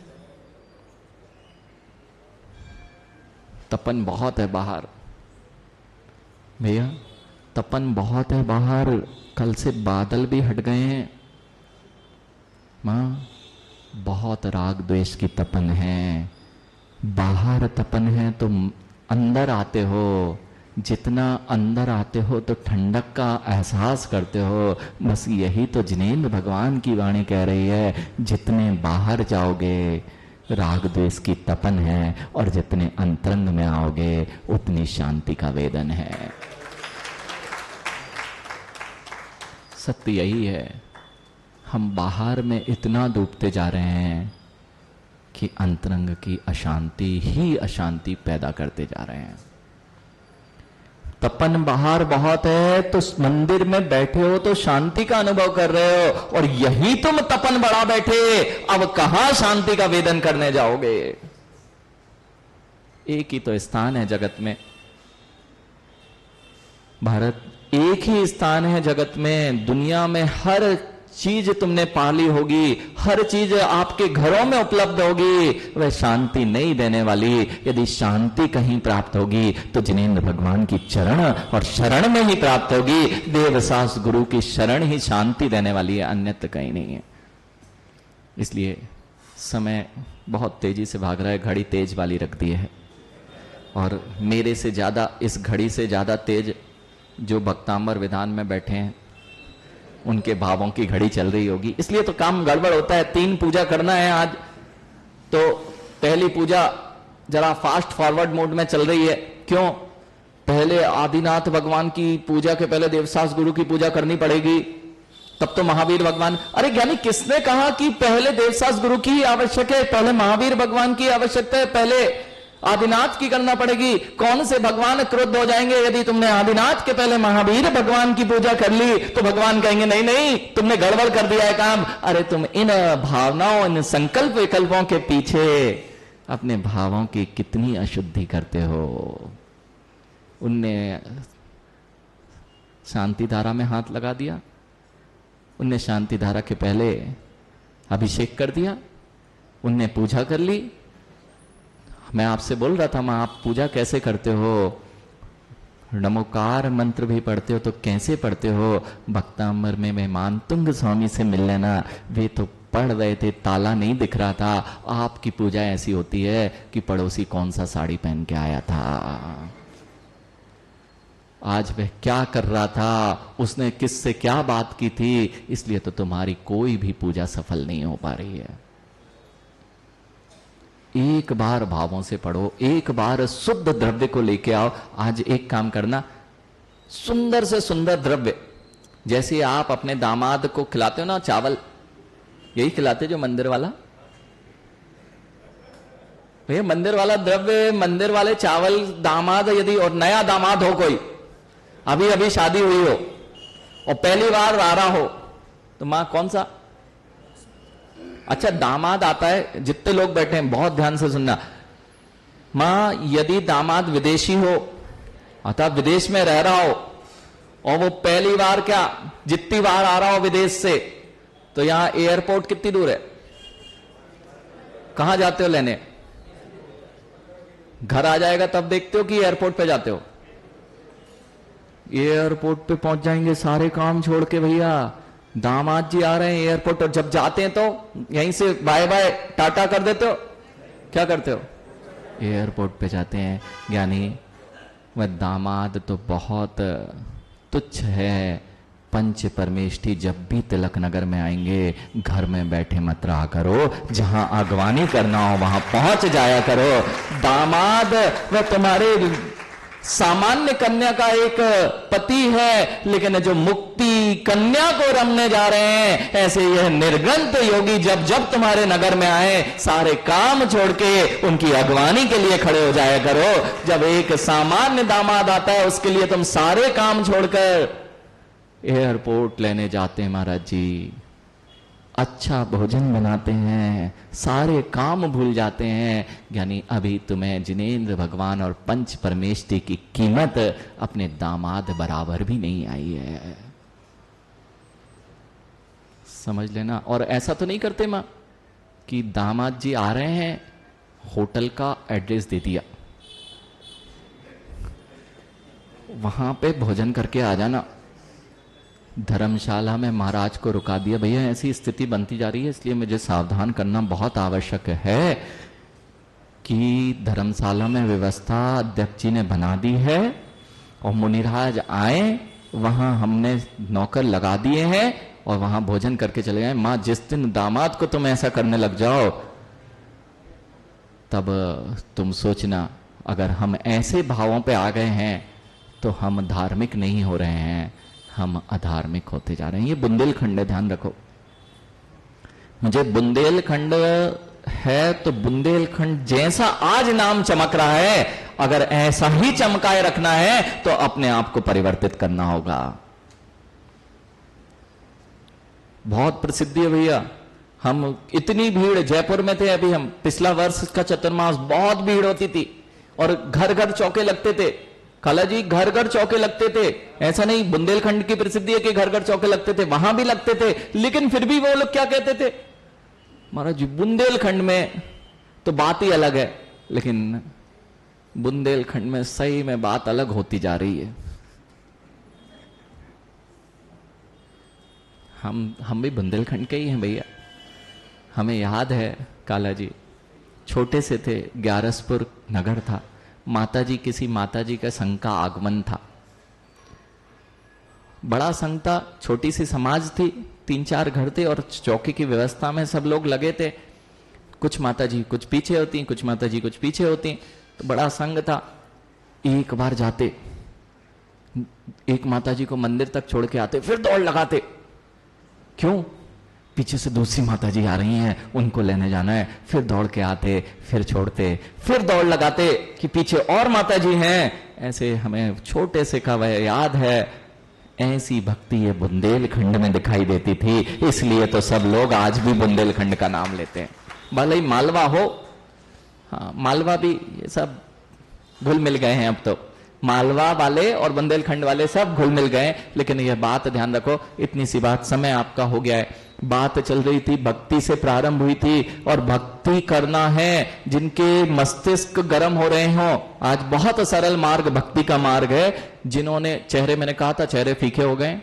तपन बहुत है बाहर भैया, तपन बहुत है बाहर। कल से बादल भी हट गए हैं मां, बहुत राग द्वेष की तपन है। बाहर तपन है तो अंदर आते हो, जितना अंदर आते हो तो ठंडक का एहसास करते हो। बस यही तो जिनेंद्र भगवान की वाणी कह रही है, जितने बाहर जाओगे राग द्वेष की तपन है, और जितने अंतरंग में आओगे उतनी शांति का वेदन है। सत्य यही है। हम बाहर में इतना डूबते जा रहे हैं कि अंतरंग की अशांति ही अशांति पैदा करते जा रहे हैं। तपन बाहर बहुत है तो मंदिर में बैठे हो तो शांति का अनुभव कर रहे हो, और यही तुम तपन बढ़ा बैठे, अब कहां शांति का वेदन करने जाओगे? एक ही तो स्थान है जगत में, भारत एक ही स्थान है जगत में। दुनिया में हर चीज तुमने पाली होगी, हर चीज आपके घरों में उपलब्ध होगी, वह शांति नहीं देने वाली। यदि शांति कहीं प्राप्त होगी तो जिनेंद्र भगवान की चरण और शरण में ही प्राप्त होगी। देवसास गुरु की शरण ही शांति देने वाली है, अन्यत्र कहीं नहीं है। इसलिए समय बहुत तेजी से भाग रहा है, घड़ी तेज वाली रख दी है, और मेरे से ज्यादा, इस घड़ी से ज्यादा तेज जो भक्तांबर विधान में बैठे हैं उनके भावों की घड़ी चल रही होगी। इसलिए तो काम गड़बड़ होता है। 3 पूजा करना है आज, तो पहली पूजा जरा फास्ट फॉरवर्ड मोड में चल रही है। क्यों? पहले आदिनाथ भगवान की पूजा के पहले देवसास गुरु की पूजा करनी पड़ेगी, तब तो महावीर भगवान। अरे ज्ञानी, किसने कहा कि पहले देवसास गुरु की ही आवश्यक है, पहले महावीर भगवान की आवश्यकता है, पहले आदिनाथ की करना पड़ेगी? कौन से भगवान क्रुद्ध हो जाएंगे यदि तुमने आदिनाथ के पहले महावीर भगवान की पूजा कर ली? तो भगवान कहेंगे नहीं नहीं, तुमने गड़बड़ कर दिया है काम। अरे तुम इन भावनाओं, इन संकल्प विकल्पों के पीछे अपने भावों की कितनी अशुद्धि करते हो। उनने शांति धारा में हाथ लगा दिया, उनने शांति धारा के पहले अभिषेक कर दिया, उनने पूजा कर ली। मैं आपसे बोल रहा था, मां आप पूजा कैसे करते हो? नमोकार मंत्र भी पढ़ते हो तो कैसे पढ़ते हो? भक्तांबर में मेहमान तुंग स्वामी से मिल लेना, वे तो पढ़ रहे थे, ताला नहीं दिख रहा था। आपकी पूजा ऐसी होती है कि पड़ोसी कौन सा साड़ी पहन के आया था, आज वह क्या कर रहा था, उसने किससे क्या बात की थी, इसलिए तो तुम्हारी कोई भी पूजा सफल नहीं हो पा रही है। एक बार भावों से पढ़ो, एक बार शुद्ध द्रव्य को लेके आओ। आज एक काम करना, सुंदर से सुंदर द्रव्य, जैसे आप अपने दामाद को खिलाते हो ना चावल, यही खिलाते जो मंदिर वाला? भैया मंदिर वाला द्रव्य, मंदिर वाले चावल, दामाद यदि, और नया दामाद हो कोई, अभी अभी शादी हुई हो और पहली बार आ रहा हो, तो मां कौन सा? अच्छा दामाद आता है, जितने लोग बैठे हैं बहुत ध्यान से सुनना। मां यदि दामाद विदेशी हो, अर्थात विदेश में रह रहा हो, और वो पहली बार क्या जितनी बार आ रहा हो विदेश से, तो यहां एयरपोर्ट कितनी दूर है? कहां जाते हो लेने? घर आ जाएगा तब देखते हो कि एयरपोर्ट पे जाते हो? एयरपोर्ट पे पहुंच जाएंगे सारे काम छोड़ के, भैया दामाद जी आ रहे हैं एयरपोर्ट, और जब जाते हैं तो यहीं से बाय बाय टाटा कर देते हो? क्या करते हो? एयरपोर्ट पे जाते हैं। यानी वह दामाद तो बहुत तुच्छ है। पंच परमेष्ठी जब भी तिलक नगर में आएंगे, घर में बैठे मत रहा करो, जहां अगवानी करना हो वहां पहुंच जाया करो। दामाद वह तुम्हारे सामान्य कन्या का एक पति है, लेकिन जो मुक्ति कन्या को रमने जा रहे हैं, ऐसे यह निर्गंत योगी जब जब तुम्हारे नगर में आए, सारे काम छोड़ के उनकी अगवानी के लिए खड़े हो जाया करो। जब एक सामान्य दामाद आता है, उसके लिए तुम सारे काम छोड़कर एयरपोर्ट लेने जाते हैं महाराज जी, अच्छा भोजन बनाते हैं, सारे काम भूल जाते हैं। यानी अभी तुम्हें जिनेंद्र भगवान और पंच परमेष्ठी की कीमत अपने दामाद बराबर भी नहीं आई है, समझ लेना। और ऐसा तो नहीं करते मां कि दामाद जी आ रहे हैं, होटल का एड्रेस दे दिया, वहां पे भोजन करके आ जाना। धर्मशाला में महाराज को रुका दिया, भैया ऐसी स्थिति बनती जा रही है, इसलिए मुझे सावधान करना बहुत आवश्यक है कि धर्मशाला में व्यवस्था अध्यक्ष जी ने बना दी है, और मुनिराज आए, वहां हमने नौकर लगा दिए हैं, और वहां भोजन करके चले जाए। मां जिस दिन दामाद को तुम ऐसा करने लग जाओ, तब तुम सोचना, अगर हम ऐसे भावों पे आ गए हैं तो हम धार्मिक नहीं हो रहे हैं, हम अधार्मिक होते जा रहे हैं। ये बुंदेलखंड है, ध्यान रखो। मुझे बुंदेलखंड है तो बुंदेलखंड जैसा आज नाम चमक रहा है, अगर ऐसा ही चमकाए रखना है तो अपने आप को परिवर्तित करना होगा। बहुत प्रसिद्धि है भैया। हम इतनी भीड़, जयपुर में थे अभी हम, पिछला वर्ष का चतुर्मास बहुत भीड़ होती थी और घर घर चौके लगते थे। खाला जी घर घर चौके लगते थे, ऐसा नहीं बुंदेलखंड की प्रसिद्धि है कि घर घर चौके लगते थे, वहां भी लगते थे, लेकिन फिर भी वो लोग क्या कहते थे, महाराज जी बुंदेलखंड में तो बात ही अलग है। लेकिन बुंदेलखंड में सही में बात अलग होती जा रही है। हम भी बुंदेलखंड के ही हैं भैया। हमें याद है काला जी छोटे से थे, ग्यारसपुर नगर था, माताजी किसी माताजी का संघ का आगमन था, बड़ा संघ था, छोटी सी समाज थी, 3-4 घर थे और चौकी की व्यवस्था में सब लोग लगे थे। कुछ माताजी कुछ पीछे होती, कुछ माताजी कुछ पीछे होती, तो बड़ा संघ था। एक बार जाते, एक माताजी को मंदिर तक छोड़ के आते, फिर दौड़ लगाते, क्यों, पीछे से दूसरी माताजी आ रही हैं, उनको लेने जाना है, फिर दौड़ के आते, फिर छोड़ते, फिर दौड़ लगाते कि पीछे और माताजी हैं। ऐसे हमें छोटे से का वह याद है, ऐसी भक्ति ये बुंदेलखंड में दिखाई देती थी, इसलिए तो सब लोग आज भी बुंदेलखंड का नाम लेते हैं। भले ही मालवा हो, हाँ मालवा भी, ये सब घुल मिल गए हैं अब तो, मालवा वाले और बुंदेलखंड वाले सब घुल मिल गए। लेकिन यह बात ध्यान रखो, इतनी सी बात, समय आपका हो गया है। बात चल रही थी, भक्ति से प्रारंभ हुई थी, और भक्ति करना है जिनके मस्तिष्क गर्म हो रहे हो। आज बहुत सरल मार्ग भक्ति का मार्ग है। जिन्होंने चेहरे, मैंने कहा था चेहरे फीके हो गए,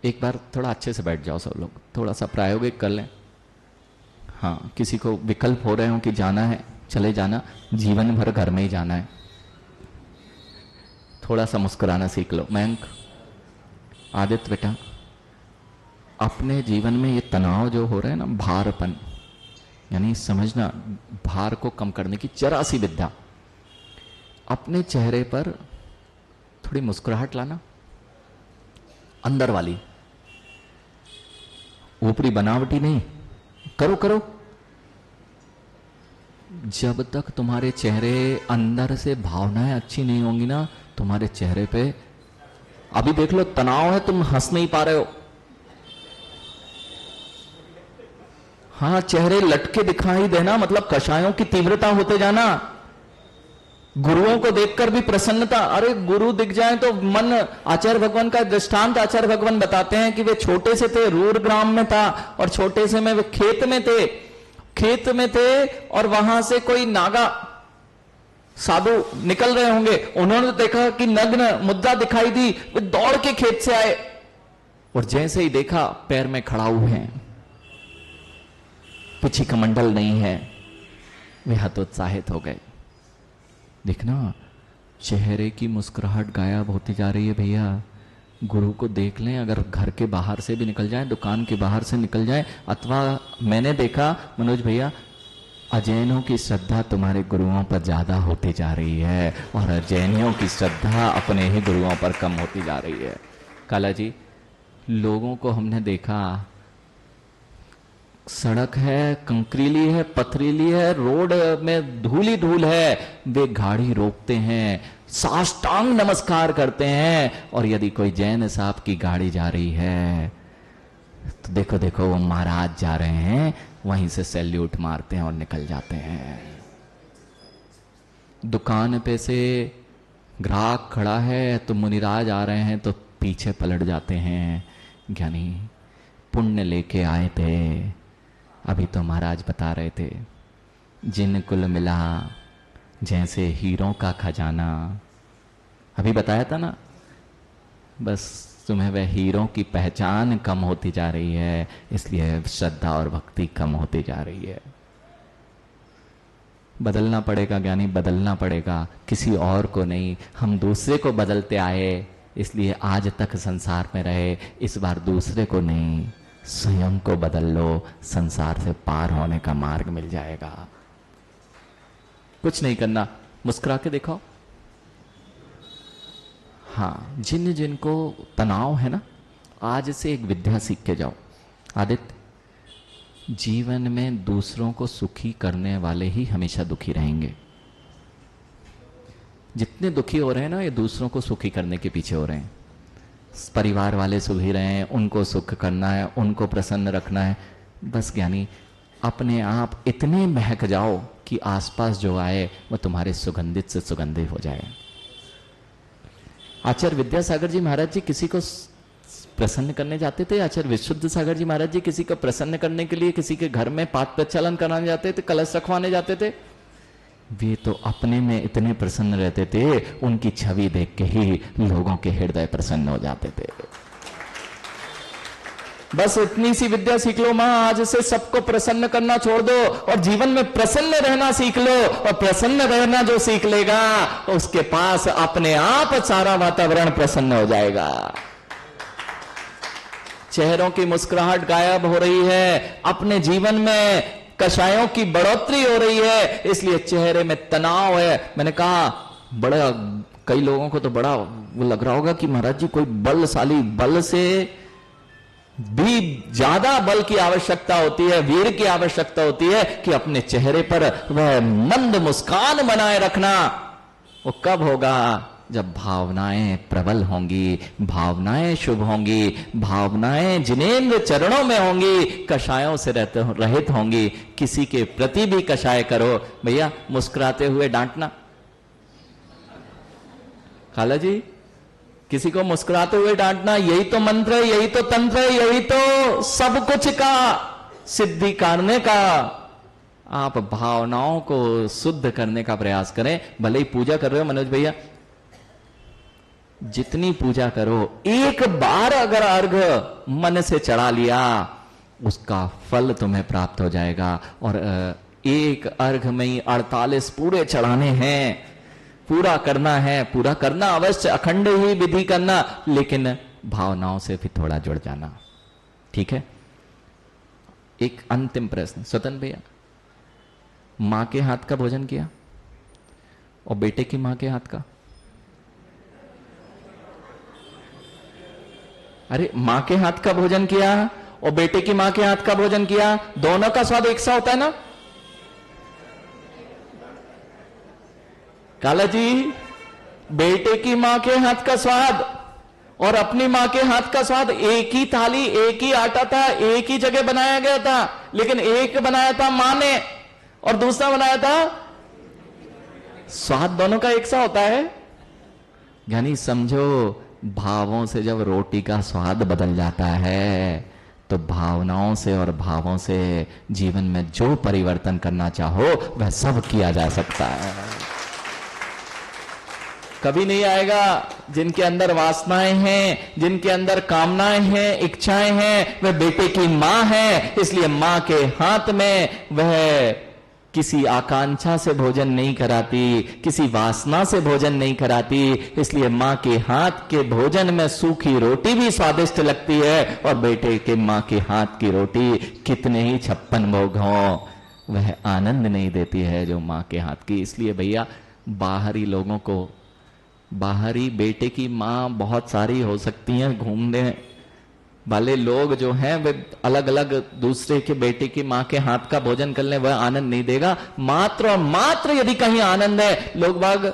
एक बार थोड़ा अच्छे से बैठ जाओ सब लोग, थोड़ा सा प्रायोगिक कर लें। हाँ, किसी को विकल्प हो रहे हो कि जाना है चले जाना, जीवन भर घर में ही जाना है, थोड़ा सा मुस्कुराना सीख लो। मयंक, आदित्य बेटा, अपने जीवन में ये तनाव जो हो रहा है ना, भारपन, यानी समझना, भार को कम करने की जरा सी विद्या, अपने चेहरे पर थोड़ी मुस्कुराहट लाना, अंदर वाली, ऊपरी बनावटी नहीं, करो करो। जब तक तुम्हारे चेहरे अंदर से भावनाएं अच्छी नहीं होंगी ना, तुम्हारे चेहरे पे, अभी देख लो तनाव है, तुम हंस नहीं पा रहे हो, हाँ चेहरे लटके दिखाई देना, मतलब कषायों की तीव्रता होते जाना। गुरुओं को देखकर भी प्रसन्नता, अरे गुरु दिख जाए तो मन, आचार्य भगवान का दृष्टांत आचार्य भगवान बताते हैं कि वे छोटे से थे, रूर ग्राम में था, और छोटे से में वे खेत में थे और वहां से कोई नागा साधु निकल रहे होंगे, उन्होंने देखा कि नग्न मुद्रा दिखाई दी, वे दौड़ के खेत से आए और जैसे ही देखा पैर में खड़ा हुए हैं, पिछी कमंडल नहीं है, वे हतोत्साहित हो गए। देखना, चेहरे की मुस्कुराहट गायब होती जा रही है भैया। गुरु को देख लें, अगर घर के बाहर से भी निकल जाए, दुकान के बाहर से निकल जाए, अथवा मैंने देखा मनोज भैया, अजैनों की श्रद्धा तुम्हारे गुरुओं पर ज्यादा होती जा रही है और अजैनियों की श्रद्धा अपने ही गुरुओं पर कम होती जा रही है। काला जी, लोगों को हमने देखा, सड़क है, कंकरीली है, पथरीली है, रोड में धूल ही धूल है, वे गाड़ी रोकते हैं, साष्टांग नमस्कार करते हैं, और यदि कोई जैन साहब की गाड़ी जा रही है तो देखो देखो वो महाराज जा रहे हैं, वहीं से सैल्यूट मारते हैं और निकल जाते हैं। दुकान पे से ग्राहक खड़ा है तो मुनिराज आ रहे हैं तो पीछे पलट जाते हैं। ज्ञानी पुण्य लेके आए थे, अभी तो महाराज बता रहे थे, जिन कुल मिला जैसे हीरों का खजाना, अभी बताया था ना, बस तुम्हें वह हीरों की पहचान कम होती जा रही है, इसलिए श्रद्धा और भक्ति कम होती जा रही है। बदलना पड़ेगा ज्ञानी, बदलना पड़ेगा, किसी और को नहीं, हम दूसरे को बदलते आए, इसलिए आज तक संसार में रहे, इस बार दूसरे को नहीं, स्वयं को बदल लो, संसार से पार होने का मार्ग मिल जाएगा। कुछ नहीं करना, मुस्कुरा के दिखाओ। हाँ, जिन जिनको तनाव है ना, आज से एक विद्या सीख के जाओ। आदित्य, जीवन में दूसरों को सुखी करने वाले ही हमेशा दुखी रहेंगे। जितने दुखी हो रहे हैं ना, ये दूसरों को सुखी करने के पीछे हो रहे हैं। परिवार वाले सुखी रहे हैं, उनको सुख करना है, उनको प्रसन्न रखना है। बस ज्ञानी अपने आप इतने महक जाओ कि आसपास जो आए वो तुम्हारे सुगंधित से सुगंधित हो जाए। आचार्य विद्यासागर जी महाराज जी किसी को प्रसन्न करने जाते थे। आचार्य विशुद्ध सागर जी महाराज जी किसी को प्रसन्न करने के लिए किसी के घर में पाठ प्रचलन कराने जाते थे, कलश रखवाने जाते थे। वे तो अपने में इतने प्रसन्न रहते थे, उनकी छवि देख के ही लोगों के हृदय प्रसन्न हो जाते थे। बस इतनी सी विद्या सीख लो मां, आज से सबको प्रसन्न करना छोड़ दो और जीवन में प्रसन्न रहना सीख लो। और प्रसन्न रहना जो सीख लेगा उसके पास अपने आप सारा वातावरण प्रसन्न हो जाएगा। चेहरों की मुस्कुराहट गायब हो रही है, अपने जीवन में कषायों की बढ़ोतरी हो रही है, इसलिए चेहरे में तनाव है। मैंने कहा बड़ा, कई लोगों को तो बड़ा वो लग रहा होगा कि महाराज जी कोई बलशाली, बल से भी ज्यादा बल की आवश्यकता होती है, वीर की आवश्यकता होती है कि अपने चेहरे पर वह मंद मुस्कान बनाए रखना। वो कब होगा? जब भावनाएं प्रबल होंगी, भावनाएं शुभ होंगी, भावनाएं जिनेंद्र चरणों में होंगी, कषायों से रहित होंगी। किसी के प्रति भी कषाय करो भैया, मुस्कुराते हुए डांटना। खाला जी, किसी को मुस्कुराते हुए डांटना, यही तो मंत्र है, यही तो तंत्र है, यही तो सब कुछ का सिद्धि करने का। आप भावनाओं को शुद्ध करने का प्रयास करें। भले ही पूजा कर रहे हो मनोज भैया, जितनी पूजा करो, एक बार अगर अर्घ मन से चढ़ा लिया उसका फल तुम्हें प्राप्त हो जाएगा। और एक अर्घ में ही 48 पूरे चढ़ाने हैं, पूरा करना है, पूरा करना अवश्य, अखंड ही विधि करना, लेकिन भावनाओं से भी थोड़ा जुड़ जाना। ठीक है? एक अंतिम प्रश्न, स्वतंत्र भैया, मां के हाथ का भोजन किया और बेटे की मां के हाथ का? अरे मां के हाथ का भोजन किया और बेटे की मां के हाथ का भोजन किया, दोनों का स्वाद एक सा होता है ना? काला जी, बेटे की मां के हाथ का स्वाद और अपनी मां के हाथ का स्वाद, एक ही थाली, एक ही आटा था, एक ही जगह बनाया गया था, लेकिन एक बनाया था मां ने और दूसरा बनाया था, स्वाद दोनों का एक सा होता है। यानी समझो, भावों से जब रोटी का स्वाद बदल जाता है तो भावनाओं से और भावों से जीवन में जो परिवर्तन करना चाहो वह सब किया जा सकता है। कभी नहीं आएगा जिनके अंदर वासनाएं हैं, जिनके अंदर कामनाएं हैं, इच्छाएं हैं, वह बेटे की मां है। इसलिए मां के हाथ में वह किसी आकांक्षा से भोजन नहीं कराती, किसी वासना से भोजन नहीं कराती। इसलिए मां के हाथ के भोजन में सूखी रोटी भी स्वादिष्ट लगती है और बेटे के मां के हाथ की रोटी कितने ही 56 भोग हों, वह आनंद नहीं देती है जो मां के हाथ की। इसलिए भैया, बाहरी लोगों को, बाहरी बेटे की मां बहुत सारी हो सकती हैं, घूमने वाले लोग जो हैं वे अलग अलग दूसरे के बेटे की मां के हाथ का भोजन कर ले, वह आनंद नहीं देगा। मात्र और मात्र यदि कहीं आनंद है, लोग बाग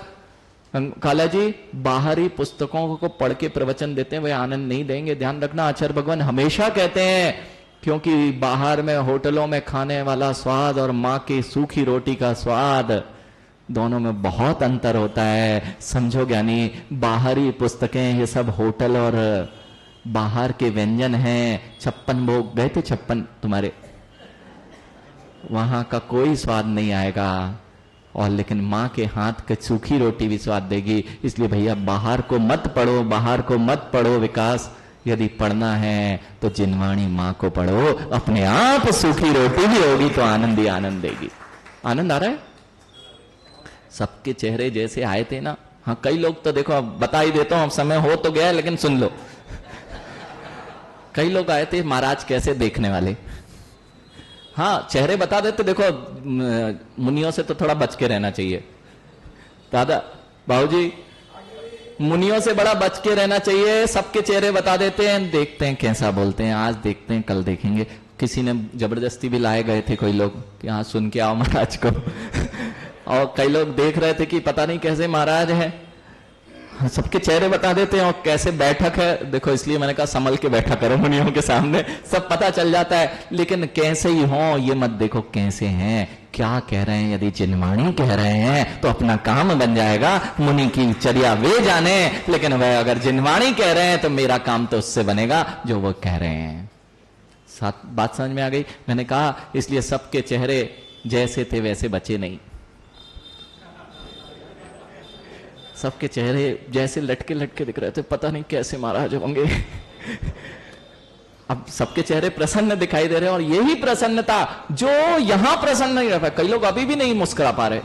काला जी बाहरी पुस्तकों को पढ़ के प्रवचन देते हैं, वह आनंद नहीं देंगे। ध्यान रखना, आचार्य भगवान हमेशा कहते हैं, क्योंकि बाहर में होटलों में खाने वाला स्वाद और मां की सूखी रोटी का स्वाद, दोनों में बहुत अंतर होता है। समझो ज्ञानी, बाहरी पुस्तकें ये सब होटल और बाहर के व्यंजन हैं। 56 भोग गए थे, 56 तुम्हारे, वहां का कोई स्वाद नहीं आएगा, और लेकिन मां के हाथ की सूखी रोटी भी स्वाद देगी। इसलिए भैया, बाहर को मत पढ़ो, बाहर को मत पढ़ो विकास। यदि पढ़ना है तो जिनवाणी मां को पढ़ो, अपने आप सूखी रोटी भी होगी तो आनंद ही आनंद देगी। आनंद आ रहा है? सबके चेहरे जैसे आए थे ना। हाँ, कई लोग तो देखो, अब बता ही देता हूं, अब समय हो तो गया है, लेकिन सुन लो। कई लोग आए थे महाराज कैसे देखने वाले। हाँ, चेहरे बता देते। देखो, मुनियों से तो थोड़ा बच के रहना चाहिए। दादा बाबूजी, मुनियों से बड़ा बच के रहना चाहिए। सबके चेहरे बता देते हैं, देखते हैं कैसा बोलते हैं, आज देखते हैं कल देखेंगे। किसी ने जबरदस्ती भी लाए गए थे कोई लोग कि हाँ सुन के आओ महाराज को और कई लोग देख रहे थे कि पता नहीं कैसे महाराज है, सबके चेहरे बता देते हैं और कैसे बैठक है, देखो इसलिए मैंने कहा संभल के बैठा करो मुनियों के सामने, सब पता चल जाता है। लेकिन कैसे ही हो ये मत देखो कैसे हैं, क्या कह रहे हैं। यदि जिनवाणी कह रहे हैं तो अपना काम बन जाएगा, मुनि की चर्या वे जाने, लेकिन वह अगर जिनवाणी कह रहे हैं तो मेरा काम तो उससे बनेगा जो वो कह रहे हैं। साथ बात समझ में आ गई। मैंने कहा इसलिए सबके चेहरे जैसे थे वैसे बचे नहीं, सबके चेहरे जैसे लटके लटके दिख रहे थे, पता नहीं कैसे महाराज होंगे अब सबके चेहरे प्रसन्न दिखाई दे रहे हैं, और यही प्रसन्नता जो यहां प्रसन्न नहीं रह पाए, कई लोग अभी भी नहीं मुस्कुरा पा रहे,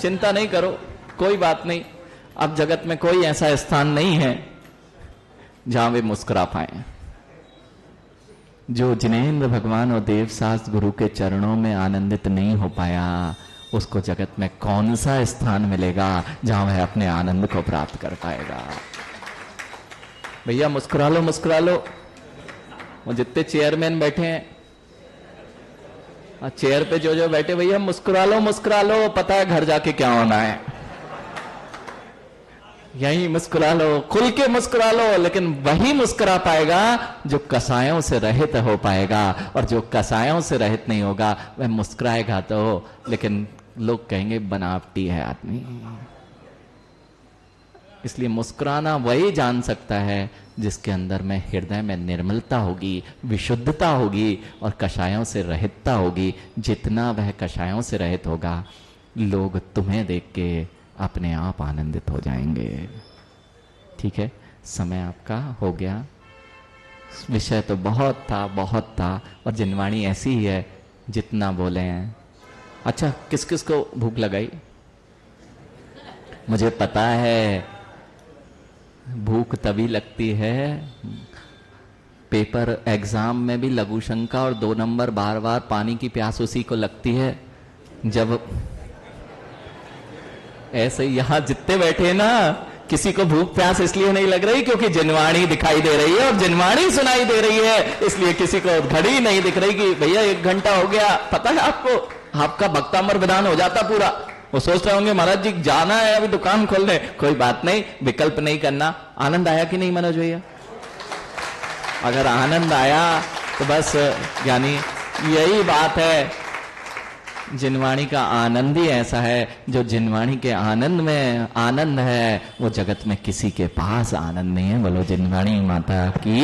चिंता नहीं करो कोई बात नहीं, अब जगत में कोई ऐसा स्थान नहीं है जहां वे मुस्कुरा पाए। जो जिनेंद्र भगवान और देव शास्त्र गुरु के चरणों में आनंदित नहीं हो पाया, उसको जगत में कौन सा स्थान मिलेगा जहां वह अपने आनंद को प्राप्त कर पाएगा। भैया मुस्कुरा लो मुस्कुरा लो, वो जितने चेयरमैन बैठे हैं, चेयर पे जो जो बैठे, भैया मुस्कुरा लो, पता है घर जाके क्या होना है, यही मुस्कुरा लो, खुल के मुस्कुरा लो। लेकिन वही मुस्कुरा पाएगा जो कसायों से रहित हो पाएगा, और जो कसायों से रहित नहीं होगा वह मुस्कुराएगा तो, लेकिन लोग कहेंगे बनावटी है आदमी। इसलिए मुस्कुराना वही जान सकता है जिसके अंदर में हृदय में निर्मलता होगी, विशुद्धता होगी और कषायों से रहितता होगी। जितना वह कषायों से रहित होगा, लोग तुम्हें देख के अपने आप आनंदित हो जाएंगे। ठीक है, समय आपका हो गया। विषय तो बहुत था, और जिनवाणी ऐसी ही है जितना बोले हैं। अच्छा, किस किस को भूख लगाई? मुझे पता है भूख तभी लगती है, पेपर एग्जाम में भी लघु शंका और 2 नंबर बार बार पानी की प्यास उसी को लगती है। जब ऐसे यहां जितने बैठे ना, किसी को भूख प्यास इसलिए नहीं लग रही क्योंकि जिनवाणी दिखाई दे रही है और जिनवाणी सुनाई दे रही है, इसलिए किसी को घड़ी नहीं दिख रही कि भैया 1 घंटा हो गया। पता है आपको, आपका भक्तामर विधान हो जाता पूरा। वो सोच रहे होंगे महाराज जी जाना है अभी दुकान खोलने, कोई बात नहीं, विकल्प नहीं करना। आनंद आया कि नहीं मनोज भैया? अगर आनंद आया तो बस, यानी यही बात है, जिनवाणी का आनंद ही ऐसा है, जो जिनवाणी के आनंद में आनंद है वो जगत में किसी के पास आनंद नहीं है। बोलो जिनवाणी माता की।